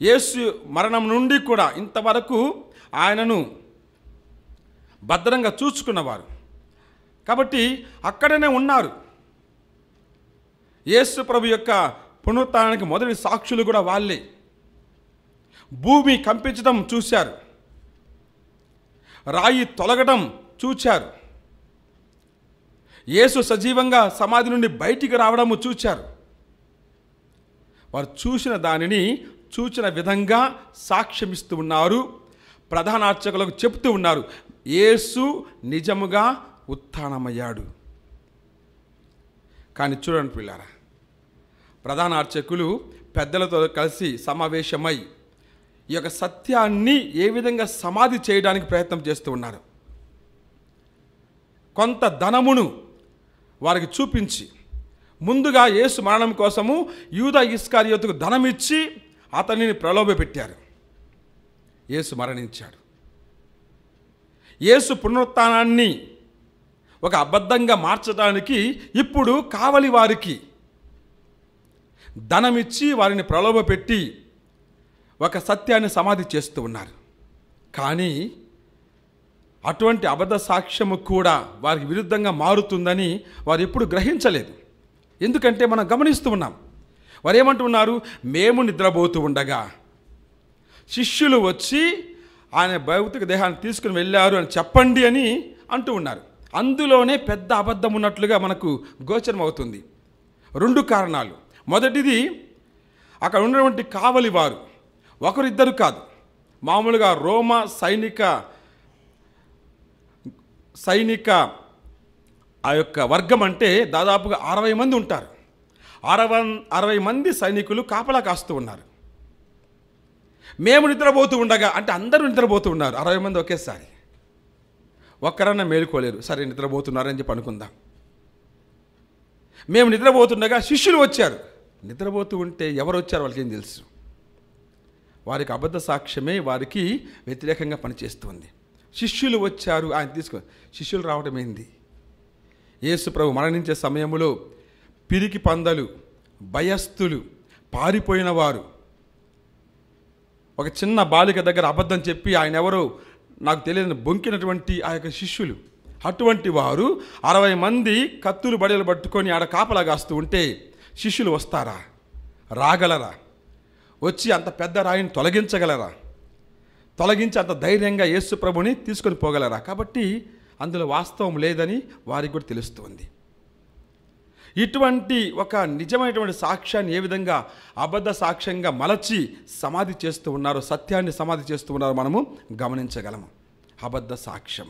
యేసు మరణం నుండి కూడా ఇంతవరకు ఆయనను భద్రంగా చూసుకున్నవారు. కాబట్టి అక్కడనే ఉన్నారు. యేసు ప్రభు యొక్క పునరుత్థానానికి మొదటి సాక్షులు కూడా వాళ్ళే. భూమి కంపించడం చూశారు, రాయి తొలగడం చూశారు, యేసు సజీవంగా సమాధి నుండి బయటికి రావడము చూశారు. వారు చూసిన దానిని చూచిన విధంగా సాక్ష్యమిస్తూ ఉన్నారు. ప్రధాన అర్చకులకు చెప్తూ ఉన్నారు, యేసు నిజముగా ఉత్థానమయ్యాడు. కానీ చూడండి పిల్లారా, ప్రధాన అర్చకులు పెద్దలతో కలిసి సమావేశమై ఈ యొక్క సత్యాన్ని ఏ విధంగా సమాధి చేయడానికి ప్రయత్నం చేస్తూ ఉన్నారు. కొంత ధనమును వారికి చూపించి ముందుగా యేసు మరణం కోసము యూదా ఇస్కరియోతుకు ధనమిచ్చి అతనిని ప్రలోభపెట్టారు. యేసు మరణించాడు. యేసు పునరుత్థానాన్ని ఒక అబద్ధంగా మార్చడానికి ఇప్పుడు కావలి వారికి ధనమిచ్చి వారిని ప్రలోభపెట్టి ఒక సత్యాన్ని సమాధి చేస్తూ ఉన్నారు. కానీ అటువంటి అబద్ధ సాక్ష్యము కూడా వారికి విరుద్ధంగా మారుతుందని వారు ఎప్పుడు గ్రహించలేదు. ఎందుకంటే మనం గమనిస్తూ ఉన్నాం, వారు ఏమంటున్నారు, మేము నిద్రపోతూ ఉండగా శిష్యులు వచ్చి ఆయన భౌతిక దేహాన్ని తీసుకుని వెళ్ళారు అని చెప్పండి అని అంటూ ఉన్నారు. అందులోనే పెద్ద అబద్ధం ఉన్నట్లుగా మనకు గోచరం అవుతుంది. 2 కారణాలు. మొదటిది, అక్కడ ఉన్నటువంటి కావలి వారు ఒకరిద్దరు కాదు, మామూలుగా రోమా సైనిక ఆ యొక్క వర్గం అంటే దాదాపుగా 60 మంది ఉంటారు. 60 మంది సైనికులు కాపలా కాస్తూ ఉన్నారు. మేము నిద్రపోతూ ఉండగా అంటే అందరూ నిద్రపోతూ ఉన్నారు. 60 మంది ఒకేసారి, ఒక్కరన్నా మేలుకోలేరు. సరే నిద్రపోతున్నారని చెప్పి అనుకుందాం. మేము నిద్రపోతుండగా శిష్యులు వచ్చారు. నిద్రపోతూ ఉంటే ఎవరు వచ్చారు వాళ్ళకి ఏం తెలుసు? వారికి అబద్ధ సాక్ష్యమే వారికి వ్యతిరేకంగా పనిచేస్తుంది. శిష్యులు వచ్చారు, ఆయన శిష్యులు రావడం ఏంది? యేసు ప్రభు మరణించే సమయంలో పిరికి పందలు, భయస్థులు, పారిపోయిన వారు, ఒక చిన్న బాలిక దగ్గర అబద్ధం చెప్పి ఆయన ఎవరో నాకు తెలియదని బొంకినటువంటి ఆ యొక్క శిష్యులు, అటువంటి వారు 60 మంది కత్తులు బడలు పట్టుకొని ఆడ కాపలా కాస్తూ ఉంటే శిష్యులు వస్తారా? రాగలరా? వచ్చి అంత పెద్ద రాయిని తొలగించగలరా? తొలగించి అంత ధైర్యంగా యేసు ప్రభుని తీసుకొని పోగలరా? కాబట్టి అందులో వాస్తవం లేదని వారికి కూడా తెలుస్తుంది. ఇటువంటి ఒక నిజమైనటువంటి సాక్ష్యాన్ని ఏ విధంగా అబద్ధ సాక్ష్యంగా మలచి సమాధి చేస్తూ ఉన్నారో, సత్యాన్ని సమాధి చేస్తూ ఉన్నారో మనము గమనించగలము. అబద్ధ సాక్ష్యం.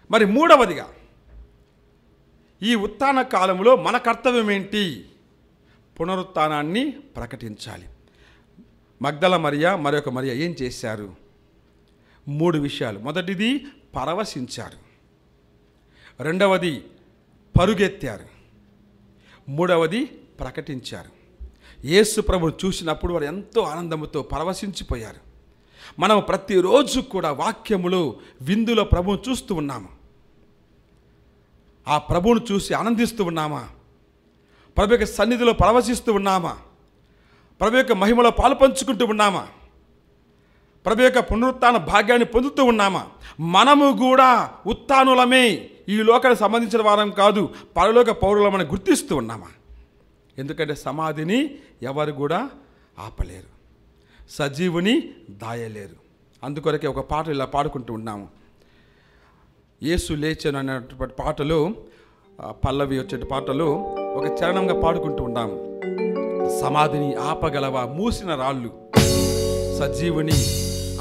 మరి 3వదిగా, ఈ ఉత్థాన కాలంలో మన కర్తవ్యం ఏంటి? పునరుత్థానాన్ని ప్రకటించాలి. మగ్దల మరియ మరొక మరియ ఏం చేశారు? 3 విషయాలు. మొదటిది పరవశించారు, రెండవది పరుగెత్తారు, మూడవది ప్రకటించారు. యేసు ప్రభువును చూసినప్పుడు వారు ఎంతో ఆనందంతో పరవశించిపోయారు. మనం ప్రతిరోజు కూడా వాక్యములో విందులో ప్రభువును చూస్తూ ఉన్నాము. ఆ ప్రభువును చూసి ఆనందిస్తూ ఉన్నామా? ప్రభు యొక్క సన్నిధిలో పరవశిస్తూ ఉన్నామా? ప్రభు యొక్క మహిమలో పాలు పంచుకుంటూ ఉన్నామా? ప్రభు యొక్క పునరుత్థాన భాగ్యాన్ని పొందుతూ ఉన్నామా? మనము కూడా ఉత్థానులమే, ఈ లోకానికి సంబంధించిన వారం కాదు, పరలోక పౌరులమని గుర్తిస్తూ ఉన్నామా? ఎందుకంటే సమాధిని ఎవరు కూడా ఆపలేరు, సజీవుని దాయలేరు. అందుకొరకే ఒక పాట ఇలా పాడుకుంటూ ఉన్నాము. యేసు లేచెను అనేటువంటి పాటలో పల్లవి వచ్చే పాటలో ఒక చరణంగా పాడుకుంటూ ఉన్నాము. సమాధిని ఆపగలవా మూసిన రాళ్ళు, సజీవుని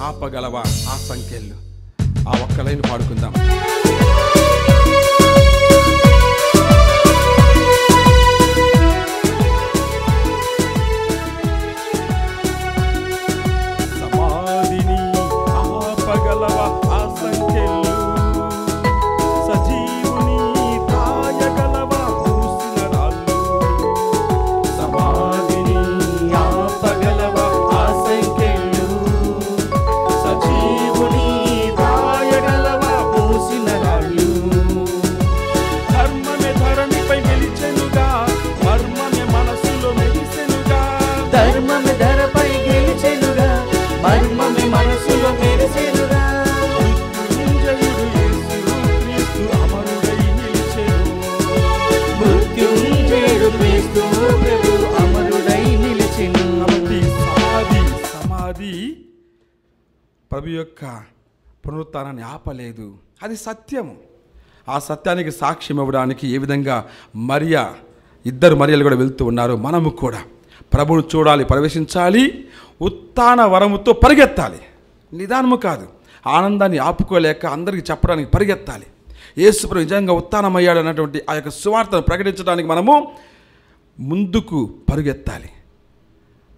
ఆపగలవా ఆ సంఖ్యలు. ఆ ఒక్క లైన్ పాడుకుందాం. సమాధిని ఆపగలవా ఆ సంఖ్యలు, సజీవుని దాయగలవా మూసిన రాళ్ళు. సమాధిని ఆపగలవా ఆ సంఖ్యలు, సజీవుని దాయగలవా మూసిన రాళ్ళు. ధర్మమే ధరణిపై గెలిచెనుగా, మర్మమే మనసులో మెరిసెనుగా. ధర్మమే ధరపై గెలిచెనుగా, మర్మమే మనసులో మెరిసెనుగా. మృత్యుంజయుడు యేసు క్రీస్తు అమరుడై నిలిచెను. మృత్యుంజయుడు క్రీస్తు ప్రభు అమరుడై నిలిచెను. కాబట్టి సమాధి ప్రభు యొక్క పునరుత్థానాన్ని ఆపలేదు. అది సత్యము. ఆ సత్యానికి సాక్ష్యం ఇవ్వడానికి ఏ విధంగా ఇద్దరు మరియలు కూడా వెళ్తూ ఉన్నారు. మనము కూడా ప్రభువును చూడాలి, ప్రవేశించాలి, ఉత్థాన వరముతో పరిగెత్తాలి. నిదానము కాదు, ఆనందాన్ని ఆపుకోలేక అందరికీ చెప్పడానికి పరిగెత్తాలి. యేసు ప్రభు నిజంగా ఉత్థానమయ్యాడు అన్నటువంటి ఆ యొక్క సువార్తను ప్రకటించడానికి మనము ముందుకు పరిగెత్తాలి.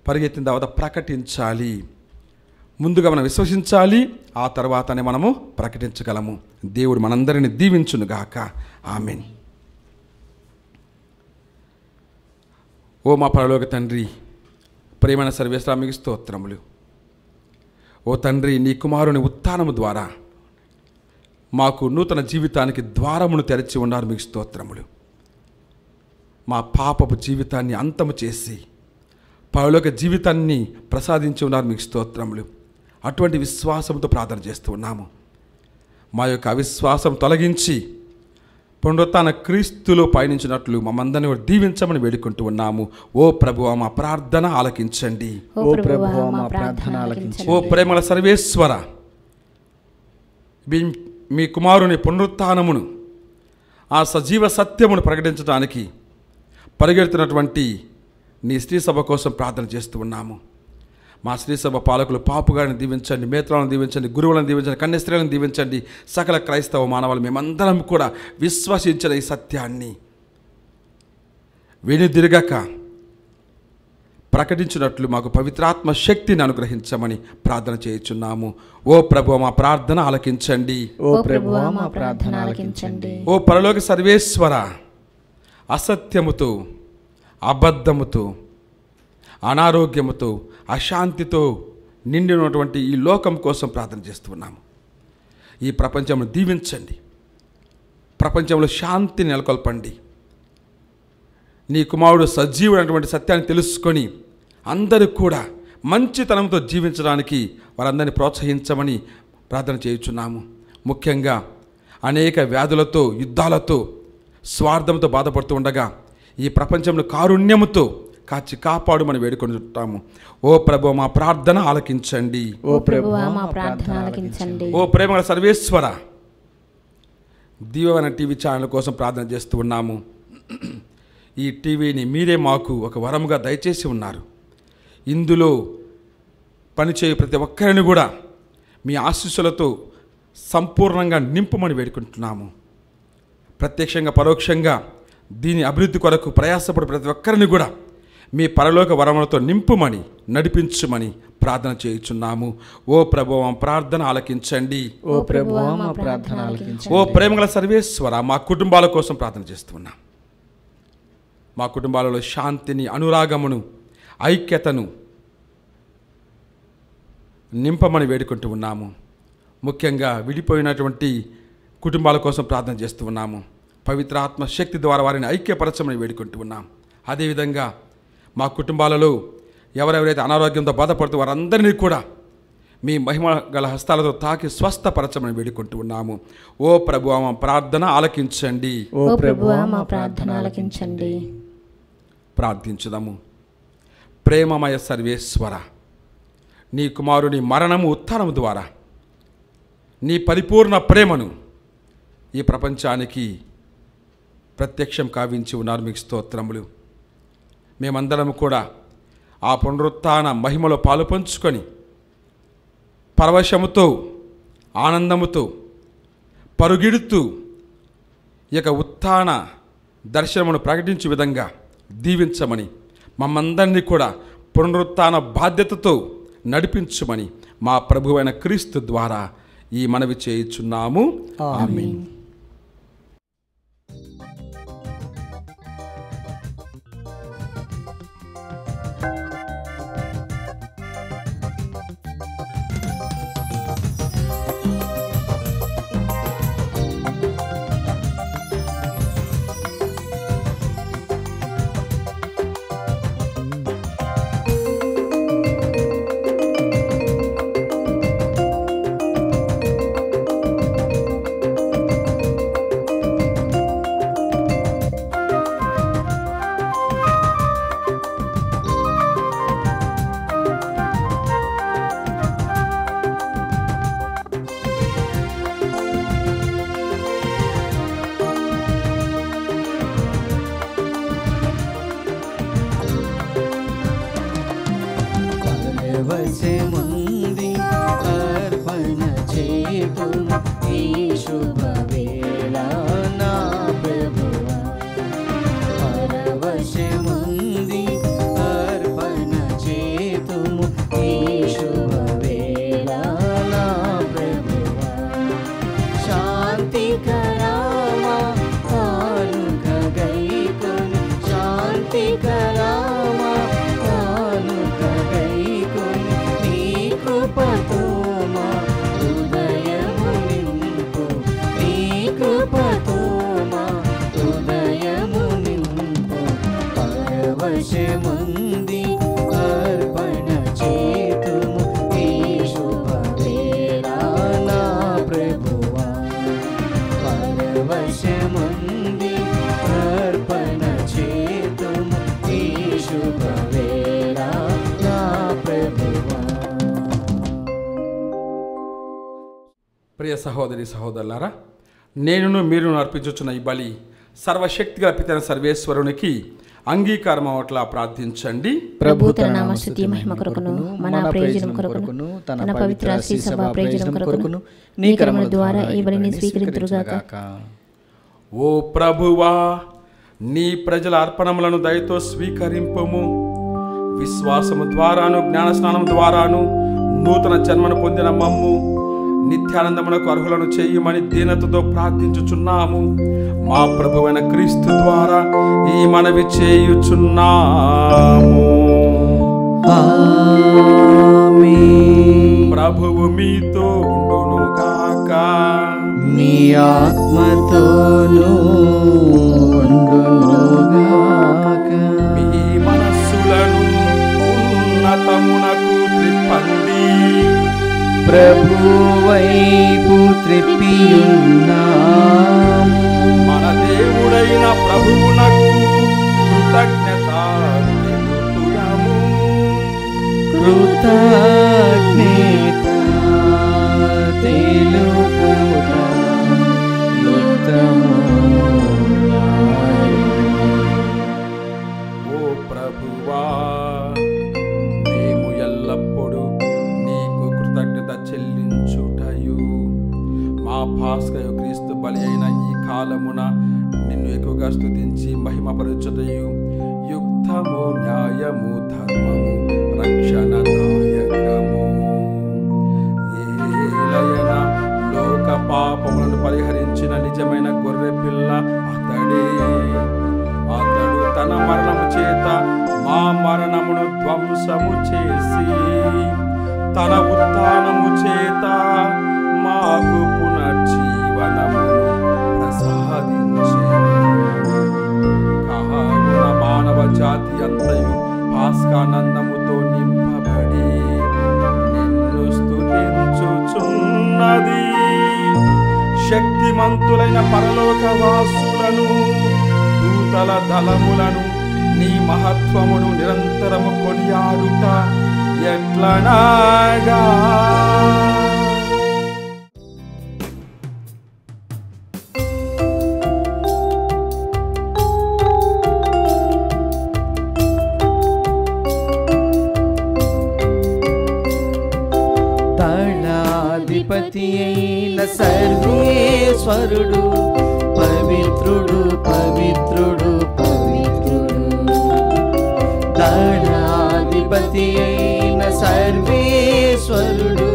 పరిగెత్తిన తర్వాత ప్రకటించాలి. ముందుగా మనం విశ్వసించాలి, ఆ తర్వాతనే మనము ప్రకటించగలము. దేవుడు మనందరిని దీవించునుగాక. ఆమేన్. ఓ మా పరలోక తండ్రి, ప్రేమైన సర్వేశ్వరా మీకు స్తోత్రములు. ఓ తండ్రి, నీ కుమారుని ఉత్థానము ద్వారా మాకు నూతన జీవితానికి ద్వారమును తెరచి ఉన్నారు. మీకు స్తోత్రములు. మా పాపపు జీవితాన్ని అంతము చేసి పరలోక జీవితాన్ని ప్రసాదించి ఉన్నారు. మీకు స్తోత్రములు. అటువంటి విశ్వాసంతో ప్రార్థన చేస్తూ ఉన్నాము. మా యొక్క అవిశ్వాసం తొలగించి పునరుత్థాన క్రీస్తులో పయనించినట్లు మమ్మందరినీ కూడా దీవించమని వేడుకుంటూ ఉన్నాము. ఓ ప్రభువా, మా ప్రార్థన ఆలకించండి. ఓ ప్రభువా, మా ప్రార్థన ఆలకించండి. ఓ ప్రేమల సర్వేశ్వర, మీ కుమారుని పునరుత్థానమును, ఆ సజీవ సత్యమును ప్రకటించడానికి పరిగెడుతున్నటువంటి నీ స్త్రీ సభ కోసం ప్రార్థన చేస్తూ ఉన్నాము. మా స్త్రీ సభ పాలకులు పాపు గారిని దీవించండి, మేత్రాలను దీవించండి, గురువులను దీవించండి, కన్యస్త్రీలను దీవించండి. సకల క్రైస్తవ మానవాళ్ళు మేమందరం కూడా విశ్వసించిన ఈ సత్యాన్ని వెనుదిరగక ప్రకటించినట్లు మాకు పవిత్రాత్మ శక్తిని అనుగ్రహించమని ప్రార్థన చేయుచున్నాము. ఓ ప్రభువా, మా ప్రార్థన ఆలకించండి. ఓ ప్రభువా, మా ప్రార్థన ఆలకించండి. ఓ పరలోక సర్వేశ్వర, అసత్యముతో, అబద్ధముతో, అనారోగ్యముతో, అశాంతితో నిండినటువంటి ఈ లోకం కోసం ప్రార్థన చేస్తున్నాము. ఈ ప్రపంచంను దీవించండి, ప్రపంచంలో శాంతిని నెలకొల్పండి. నీ కుమారుడు సజీవుడైనటువంటి సత్యాన్ని తెలుసుకొని అందరూ కూడా మంచితనంతో జీవించడానికి వారందరినీ ప్రోత్సహించమని ప్రార్థన చేయుచున్నాము. ముఖ్యంగా అనేక వ్యాధులతో, యుద్ధాలతో, స్వార్థంతో బాధపడుతూ ఉండగా ఈ ప్రపంచంలో కారుణ్యముతో కాచి కాపాడుమని వేడుకుంటాము. ఓ ప్రభువా, మా ప్రార్థన ఆలకించండి. ఓ ప్రభువా, మా ప్రార్థన ఆలకించండి. ఓ ప్రేమల సర్వేశ్వర, దీవెన టీవీ ఛానల్ కోసం ప్రార్థన చేస్తూ ఉన్నాము. ఈ టీవీని మీరే మాకు ఒక వరముగా దయచేసి ఉన్నారు. ఇందులో పనిచేయు ప్రతి ఒక్కరిని కూడా మీ ఆశీస్సులతో సంపూర్ణంగా నింపమని వేడుకుంటున్నాము. ప్రత్యక్షంగా పరోక్షంగా దీని అభివృద్ధి కొరకు ప్రయాసపడు ప్రతి ఒక్కరిని కూడా మీ పరలోక వరములతో నింపుమని నడిపించుమని ప్రార్థన చేయుచున్నాము. ఓ ప్రభువా ప్రార్థన ఆలకించండి. ఓ ప్రభువా మా ప్రార్థన ఆలకించండి. ఓ ప్రేమగల సర్వేశ్వర, మా కుటుంబాల కోసం ప్రార్థన చేస్తున్నాం. మా కుటుంబాలలో శాంతిని, అనురాగమును, ఐక్యతను నింపమని వేడుకుంటూ ఉన్నాము. ముఖ్యంగా విడిపోయినటువంటి కుటుంబాల కోసం ప్రార్థన చేస్తూ ఉన్నాము. పవిత్ర ఆత్మ శక్తి ద్వారా వారిని ఐక్యపరచమని వేడుకుంటూ ఉన్నాం. అదేవిధంగా మా కుటుంబాలలో ఎవరెవరైతే అనారోగ్యంతో బాధపడుతూ వారందరినీ కూడా మీ మహిమ గల హస్తాలతో తాకి స్వస్థపరచమని వేడుకుంటూ ఉన్నాము. ఓ ప్రభువా మా ప్రార్థన ఆలకించండి. ఓ ప్రభువా మా ప్రార్థన ఆలకించండి. ప్రార్థించుదాము. ప్రేమమయ సర్వేశ్వర, నీ కుమారుని మరణము ఉత్థానము ద్వారా నీ పరిపూర్ణ ప్రేమను ఈ ప్రపంచానికి ప్రత్యక్షం కావించి ఉన్నారు. మీకు స్తోత్రములు. మేమందరం కూడా ఆ పునరుత్థాన మహిమలో పాలు పంచుకొని పరవశముతో, ఆనందముతో పరుగిడుతూ ఈ యొక్క ఉత్థాన దర్శనమును ప్రకటించే విధంగా దీవించమని, మమ్మందరినీ కూడా పునరుత్థాన బాధ్యతతో నడిపించమని మా ప్రభువైన క్రీస్తు ద్వారా ఈ మనవి చేయుచున్నాము. ఆమేన్. పరవశముంది అర్పణ చేతును ఈ శుభవేళ నా ప్రభువా. పరవశముంది అర్పణ చేతుము ఈ శుభవేళ నా ప్రభువా. శాంతికరామా కానుక గైకొని, శాంతికరామా కానుక గైకొని, నీ కృపతో మా హృదయము నింపు, నీ కృపతో మా హృదయము నింపు. పరవశముంది అర్పణ చేతుము ఈ శుభవేళ నా ప్రభువా. పరవశముంది అర్పణ చేతుము ఈ శుభవేళ నా ప్రభువా. ప్రియ సహోదరి సహోదరులారా, నేనును మీరును అర్పించుచున్న ఈ బలి సర్వశక్తిగల పితైన సర్వేశ్వరునికి అంగీకారం అవట్లా ప్రార్థించండి. ప్రభు తన నామ స్తుతి మహిమ కొరకును, మన ప్రయోజనం కొరకును, తన పవిత్ర శ్రీ సభ ప్రయోజనం కొరకును నీ కర్మల ద్వారా ఈ బలిని స్వీకరింతురుగాక. ఓ ప్రభువా, నీ ప్రజల అర్పణములను దయతో స్వీకరింపుము. విశ్వాసము ద్వారాను, జ్ఞానస్నానం ద్వారాను నూతన జన్మను పొందిన మమ్ము నిత్యానందమునకు అర్హులను చేయమని దీనతతో ప్రార్థించుచున్నాము. మా ప్రభువైన క్రీస్తు ద్వారా ఈ మనవి చేయుచున్నాము. ఆమేన్. ప్రభువు మీతో ఉండును గాక. నీ ఆత్మతోనూ ఉండునుగాక. మీ మనస్సులను ఉన్నతమునకు త్రిప్పండి. ప్రభువైపు త్రిప్పియున్నాము. మన దేవుడైన ప్రభువునకు కృతజ్ఞత తెలుపుదాము. కృతజ్ఞత తెలుపుట యుక్తము న్యాయము. ఓ ప్రభువా, మేము ఎల్లప్పుడూ నీకు కృతజ్ఞత చెల్లించుటయు, మా భాస్కరు క్రీస్తు బలి అయిన ఈ కాలమున నిన్ను ఎక్కువగా స్తుతించి మహిమపరచుటయు యుక్త సత్యము న్యాయము ధర్మము రక్షణదాయకము. ఏలయన లోక పాపములను పరిహరించిన నిజమైన గొర్రె పిల్ల అతడే. అతడు తన మరణము చేత మా మరణమును ధ్వంసము చేసి తన ఉత్థానము చేత మాకు పునర్జీవనము ప్రసాదించెను. కావున మానవ జాతి అంతయు పాస్కానందముతో నింపబడి నిన్ను స్తుతించుచున్నది. శక్తిమంతులైన పరలోక వాసులను దూతల దళములను నీ మహత్వమును నిరంతరము కొనియాడుట ఎట్లనగా. దళాధిపతి అయిన సర్వేశ్వరుడు పవిత్రుడు పవిత్రుడు పవిత్రుడు. దళాధిపతి అయిన సర్వేశ్వరుడు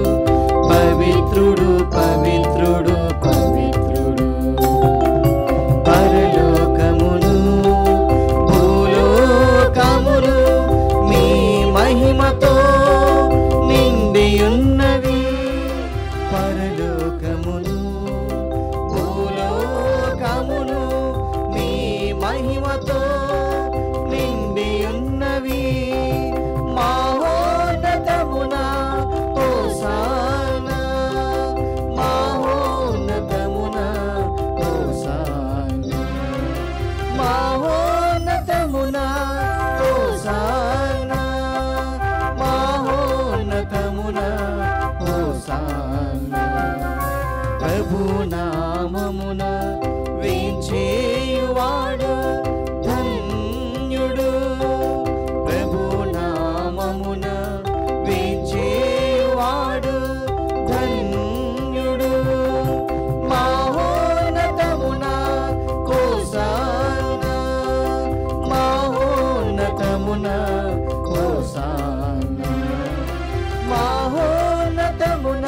పవిత్రుడు పవిత్రుడు పవిత్రుడు. పరలోకమును భూలోకమును మీ మహిమతో నిండియున్నవి. పరలోకమును భూలోకమును మీ మహిమతో నిండియున్నవి. మహోన్నతమున హోసానా, మహోన్నతమున హోసానా, మహోన్నతమున హోసానా, మహోన్నతమున హోసానా. ప్రభునామమున వేంచేయువాడు ధన్యుడు. ప్రభునామమున వేంచేయువాడు ధన్యుడు. మహోన్నతమున హోసానా, మహోన్నతమున హోసానా, మహోన్నతమున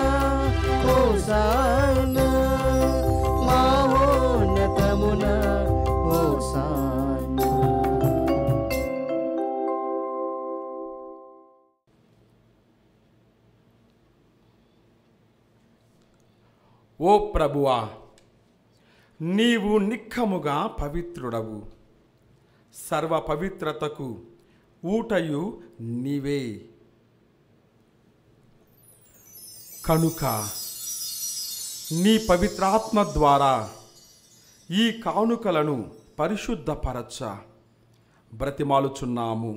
హోసానా, మహోన్నతమున హోసానా. ఓ ప్రభువా, నీవు నిక్కముగా పవిత్రుడవు. సర్వ పవిత్రతకు ఊటయు నీవే. కనుక నీ పవిత్రాత్మ ద్వారా ఈ కానుకలను పరిశుద్ధపరచ బ్రతిమాలుచున్నాము.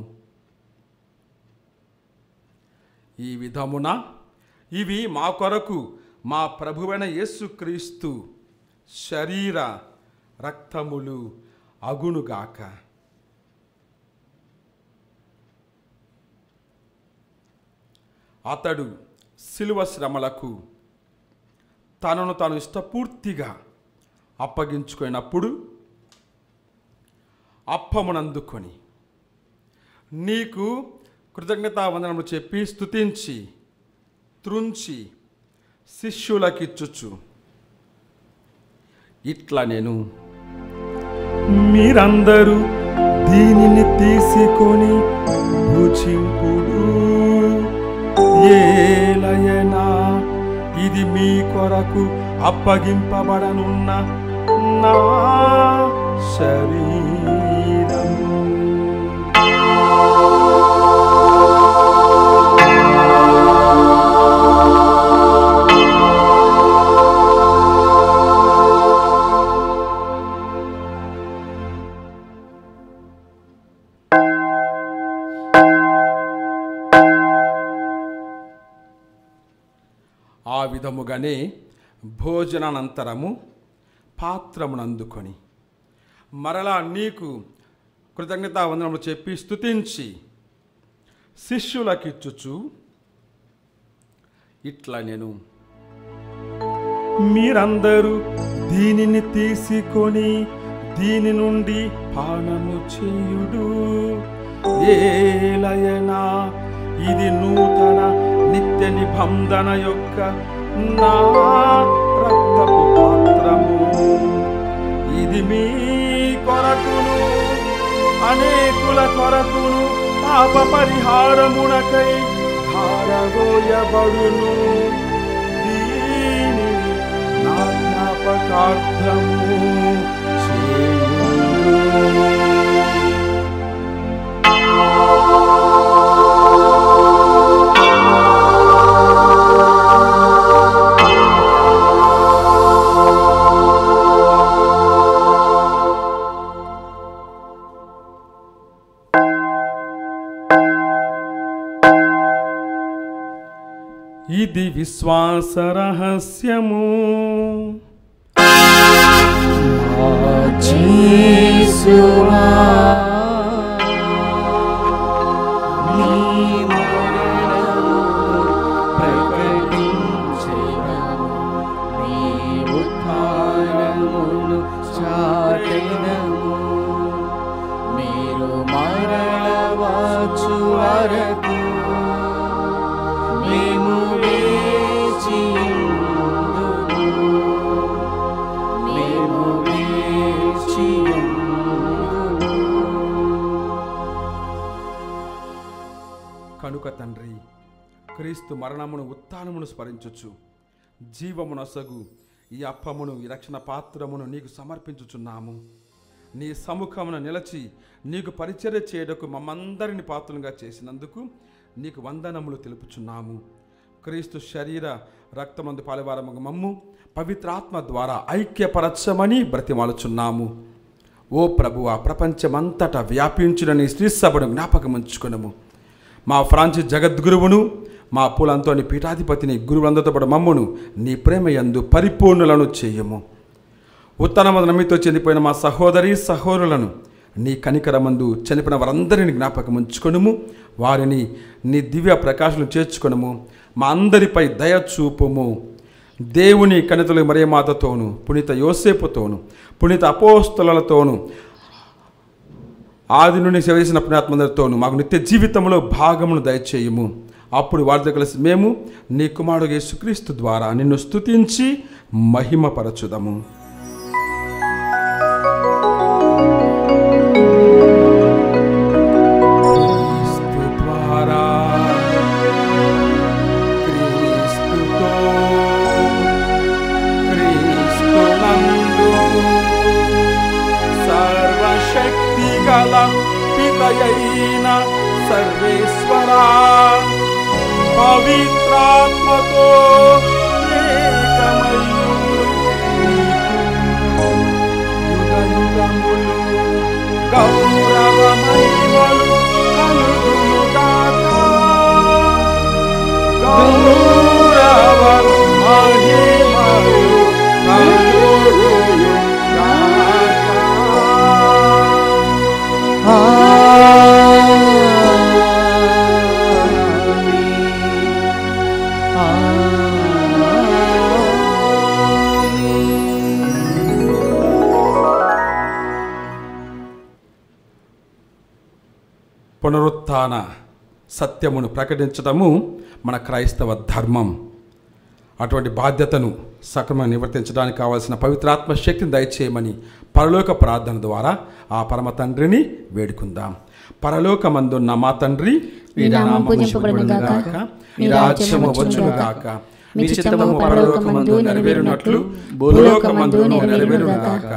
ఈ విధమున ఇవి మా కొరకు మా ప్రభువైన యేసుక్రీస్తు శరీర రక్తములు అగునుగాక. అతడు శిలువ శ్రమలకు తనను తాను ఇష్టపూర్తిగా అప్పగించుకున్నప్పుడు అప్పమునందుకొని నీకు కృతజ్ఞతావందనములు చెప్పి స్తుతించి త్రుంచి శిష్యులకిచ్చుచు ఇట్లా నేను, మీరందరూ దీనిని తీసుకొని భుజింపుడు. ఏలయనా ఇది మీ కొరకు అప్పగింపబడనున్న నా శరీరము. ఆ విధముగానే భోజనానంతరము పాత్రమునందుకొని మరలా నీకు కృతజ్ఞతావందనములు చెప్పి స్తుతించి శిష్యులకిచ్చుచు ఇట్లా నేను, మీరందరూ దీనిని తీసుకొని దీని నుండి పానము చేయుడు. ఏలయనా ఇది నూతన నిత్య నిబంధన యొక్క నా రక్తపు పాత్రము. ఇది మీ కొరకును అనేకుల కొరకును పాప పరిహారమునకై ధారగోయబడును. దీనిని నా జ్ఞాపకార్థము చేయుము. ఇది విశ్వాస రహస్యము. యేసువా నీ మరణమును ప్రకటించెదము, నీ ఉత్థానమును చాటెదము. మీరు మరలవచ్చు వరకు మేము వేచియుందుము, మేము వేచియుందుము. కనుక తండ్రి, క్రీస్తు మరణమును ఉత్థానమును స్మరించుచు జీవమునొసగు ఈ అప్పమును ఈ రక్షణ పాత్రమును నీకు సమర్పించుచున్నాము. నీ సముఖమున నిలచి నీకు పరిచర్య చేయడకు మమ్మందరిని పాత్రలుగా చేసినందుకు నీకు వందనములు తెలుపుచున్నాము. క్రీస్తు శరీర రక్తమందు పాలువారముగా మమ్ము పవిత్రాత్మ ద్వారా ఐక్యపరచమని బ్రతిమాలుచున్నాము. ఓ ప్రభువా, ప్రపంచమంతటా వ్యాపించిన నీ శ్రీ సభను జ్ఞాపకముంచుకొనుము. మా ఫ్రాన్సిస్ జగద్గురువును, మా పూలంతోని పీఠాధిపతిని గురువులందరితో పాటు మమ్మును నీ ప్రేమయందు పరిపూర్ణులను చేయము. ఉత్తరమందు నమ్మితో చెందిపోయిన మా సహోదరి సహోదరులను నీ కనికరమందు చనిపోయిన వారందరిని జ్ఞాపకముంచుకొనుము. వారిని నీ దివ్య ప్రకాశం చేర్చుకొనుము. మా అందరిపై దయ చూపుము. దేవుని కనితలు మరియమాతతోను, పునీత యోసేపుతోను, పునీత అపోస్తలులతోను, ఆది నుండి సేవ చేసిన పుణ్యాత్మందరితోను మాకు నిత్య జీవితంలో భాగమును దయచేయము. అప్పుడు వారితో కలిసి మేము నీ కుమారుడు యేసుక్రీస్తు ద్వారా నిన్ను స్తుతించి మహిమపరచుదము. క్రీస్తు ద్వారా, క్రీస్తుతో, క్రీస్తునందు సర్వశక్తి గల పితయైన సర్వేశ్వరా, పవిత్రాత్మతో ఏకమయ్యుండు నీకు యుగయుగములు గౌరవ మహిమలు కలుగునుగాక. గౌరవ మహిమలు కలుగునుగాక. పునరుత్థాన సత్యమును ప్రకటించడము మన క్రైస్తవ ధర్మం. అటువంటి బాధ్యతను సక్రమంగా నిర్వర్తించడానికి కావాల్సిన పవిత్రాత్మ శక్తిని దయచేయమని పరలోక ప్రార్థన ద్వారా ఆ పరమ తండ్రిని వేడుకుందాం. పరలోకమందున్న మా తండ్రి, నీ నామము పూజింపబడునుగాక, నీ రాజ్యము వచ్చునుగాక, మీ చిత్తము పరలోకమందు నెరవేరునట్లు భూలోకమందును నెరవేరునుగాక.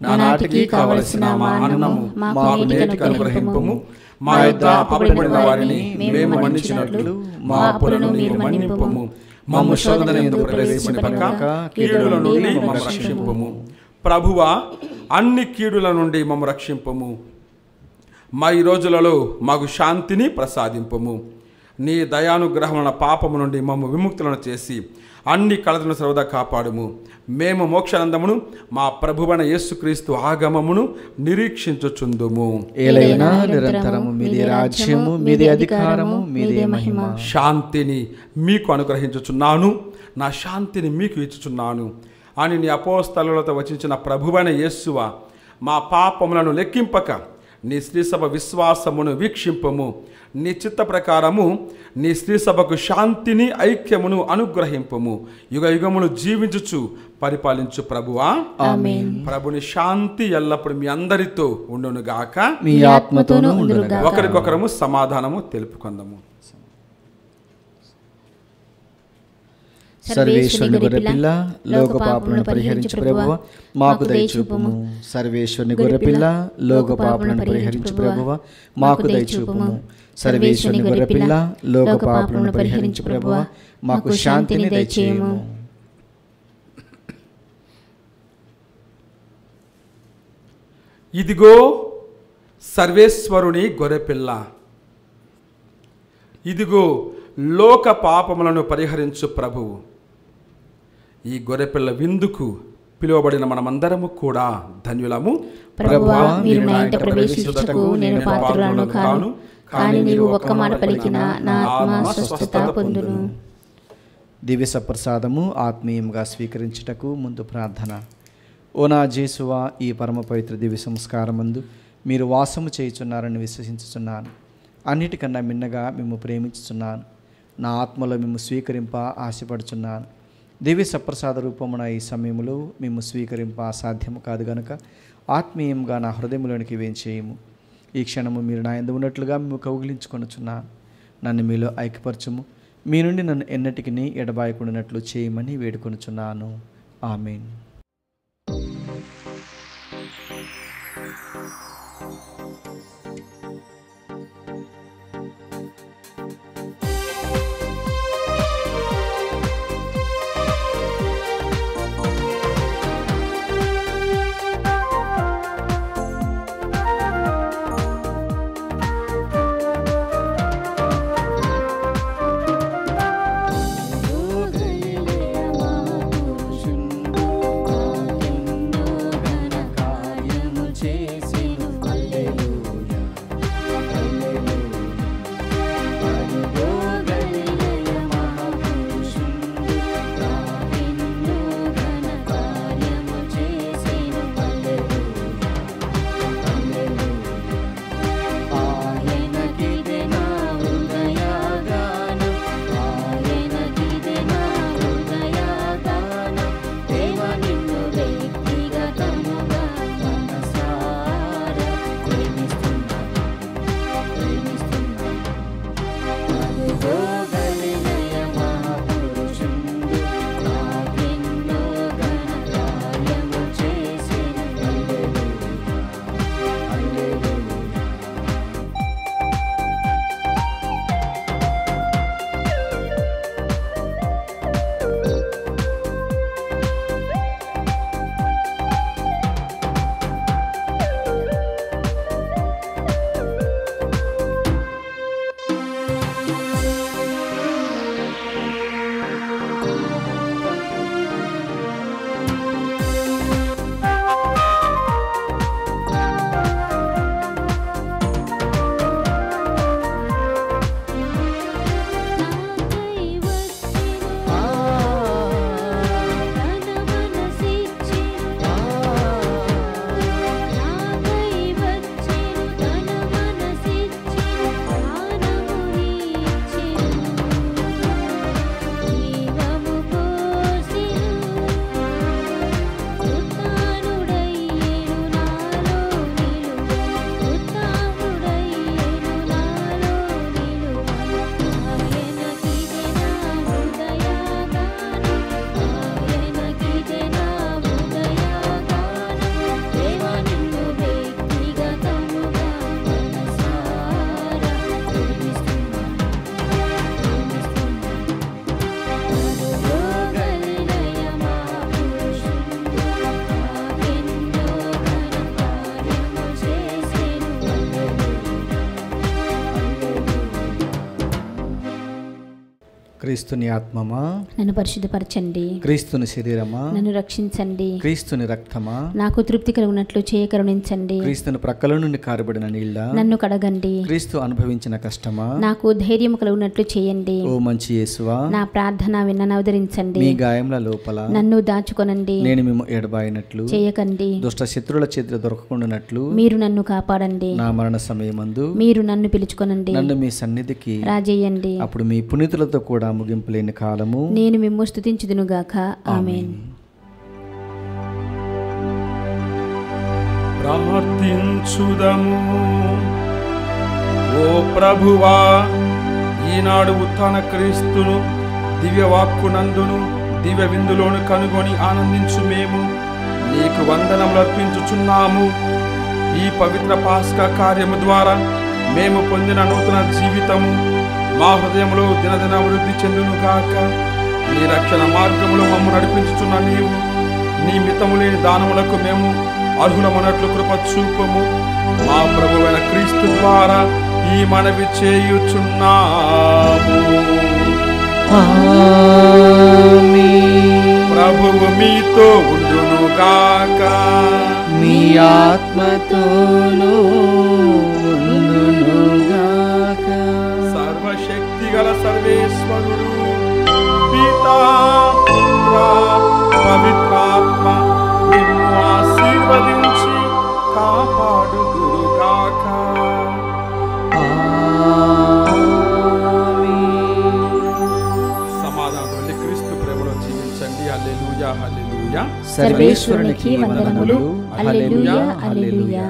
నానాటికి కావలసిన మా అన్నము మాకు నేటికి అనుగ్రహింపుము. మా యొద్ద అప్పుబడిన వారిని మేము మన్నించినట్లు మా అప్పులను నీవు మన్నింపుము. మమ్ము శోధనయందు ప్రవేశింపక కీడుల నుండి మమ్ము రక్షింపుము. ప్రభువా, అన్ని కీడుల నుండి మమ్ము రక్షింపుము. మా ఈ రోజులలో మాకు శాంతిని ప్రసాదింపుము. నీ దయానుగ్రహమున పాపము నుండి మమ్ము విముక్తులను చేసి అన్ని కలతలను సర్వదా కాపాడుము. మేము మోక్షానందమును మా ప్రభువైన యేసుక్రీస్తు ఆగమమును నిరీక్షించుచుందుము. ఏలైనా నిరంతరము మీదే రాజ్యము, మీదే అధికారము, మీదే మహిమ. శాంతిని మీకు అనుగ్రహించుచున్నాను, నా శాంతిని మీకు ఇచ్చుచున్నాను అని నీ అపోస్తలులతో వచించిన ప్రభువైన యేసువ, మా పాపములను లెక్కింపక నీ స్త్రీ సభ విశ్వాసమును వీక్షింపము. నీ చిత్త ప్రకారము నీ స్త్రీ సభకు శాంతిని ఐక్యమును అనుగ్రహింపము. యుగ యుగములు జీవించుచు పరిపాలించు ప్రభువా. ఆమేన్. ప్రభుని శాంతి ఎల్లప్పుడు మీ అందరితో ఉండునుగాక. మీ ఆత్మతోనూ ఉండునుగాక. ఒకరికొకరము సమాధానము తెలుపుకుందాము. సర్వేశ్వరుని గొర్రెపిల్ల, లోక పాపములను పరిహరించు ప్రభువ, మాకు దయచూపుము. సర్వేశ్వరుని గొర్రెపిల్ల, లోక పాపములను పరిహరించు ప్రభువ, మాకు దయచూపుము. సర్వేశ్వరుని గొర్రెపిల్ల, లోక పాపములను పరిహరించు ప్రభువ, మాకు శాంతిని దయచేయము. ఇదిగో సర్వేశ్వరుని గొర్రెపిల్ల, ఇదిగో లోక పాపములను పరిహరించు ప్రభువు. ఈ గొర్రెపిల్ల విందుకు పిలువబడిన మనమందరము కూడా ధన్యులము. ప్రభువా, మీరు నా ఇంట ప్రవేశించుటకు నేను పాత్రులను కాను, కానీ నీవు ఒక్క మాట పలికిన నా ఆత్మ స్వస్థత పొందును. దివ్య సప్రసాదము ఆత్మీయంగా స్వీకరించుటకు ముందు ప్రార్థన. ఓ నా జేసువా, ఈ పరమ పవిత్ర దివ్య సంస్కారమందు మీరు వాసము చేయుచున్నారని విశ్వసించుచున్నాను. అన్నిటికన్నా మిన్నగా మేము ప్రేమించుచున్నాను. నా ఆత్మలో మేము స్వీకరింప ఆశపడుచున్నాను. దివ్య సప్రసాద రూపమున ఈ సమయంలో మేము స్వీకరింప సాధ్యము కాదు గనుక ఆత్మీయంగా నా హృదయంలోనికి వేంచేయము. ఈ క్షణము మీరు నా యందు ఉన్నట్లుగా మేము కౌగిలించుకొనుచున్నాను. నన్ను మీలో ఐక్యపరచుము. మీ నుండి నన్ను ఎన్నటికి ఎడబాయకుండానట్లు చేయమని వేడుకొనుచున్నాను. ఆమేన్. క్రీస్తుని ఆత్మమా నన్ను పరిశుద్ధపరచండి. క్రీస్తుని శరీరమా నన్ను రక్షించండి. క్రీస్తుని రక్తమా నాకు తృప్తి కలుగునట్లు చేయ కరుణించండి. క్రీస్తుని ప్రక్కల నుండి కారబడిన నీళ్ళ నన్ను కడగండి. క్రీస్తు అనుభవించిన కష్టమా నాకు ధైర్యం కలుగునట్లు చేయండి. ఓ మంచి యేసువా నా ప్రార్థన విన్నను అవతరించండి. మీ గాయముల లోపల నన్ను దాచుకొనండి. నేను మేము ఎడబాయినట్లు చేయకండి. దుష్ట శత్రువుల చేతిలో దొరకకుండానట్లు మీరు నన్ను కాపాడండి. నా మరణ సమయమందు మీరు నన్ను పిలుచుకొనండి. నన్ను మీ సన్నిధికి రాజేయండి. అప్పుడు మీ పునీతులతో కూడా ముగింపు లేని కాలము నేను మిమ్ము స్తుతించుదునుగాక. ఆమేన్. ప్రార్థించుదము. ఓ ప్రభువా, ఈనాడు ఉత్థాన క్రీస్తును దివ్యవాక్కునందును దివ్య విందులోను కనుగొని ఆనందించు మేము నీకు వందనములు అర్పించుచున్నాము. ఈ పవిత్ర పాస్కా కార్యము ద్వారా మేము పొందిన నూతన జీవితము మా హృదయంలో దినదిన వృద్ధి చెందును గాక. నీ రక్షణ మార్గములో మమ్ము నడిపించుచున్న నీవు నీ మితము లేని దానములకు మేము అర్హులమన్నట్లు కృప చూపము. మా ప్రభువైన క్రీస్తు ద్వారా ఈ మనవి చేయుచున్నాము. ప్రభువు మీతో ఉండును గాక. మీ ఆత్మతోనూ ఉండును గాక. సర్వశక్తిగల సర్వేశ్వరుడు పితా పుత్ర పవిత్రాత్మ నిన్ను ఆశీర్వదించి కాపాడుదురుగాక. సమాధానం వెళ్ళి క్రీస్తు ప్రేమలో జీవించండి. హల్లెలూయా, హల్లెలూయా. సర్వేశ్వరునికి వందనములు. హల్లెలూయా, హల్లెలూయా.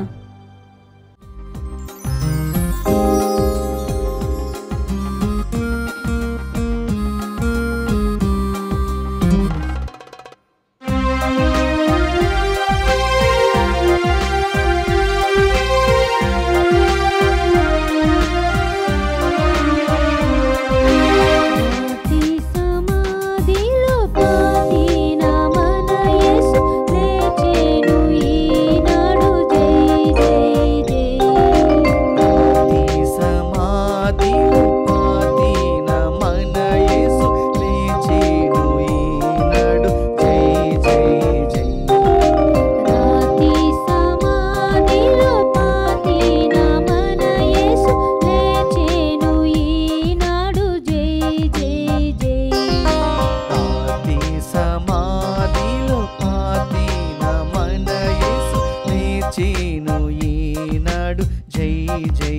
ఈనాడు జై జై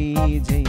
జై.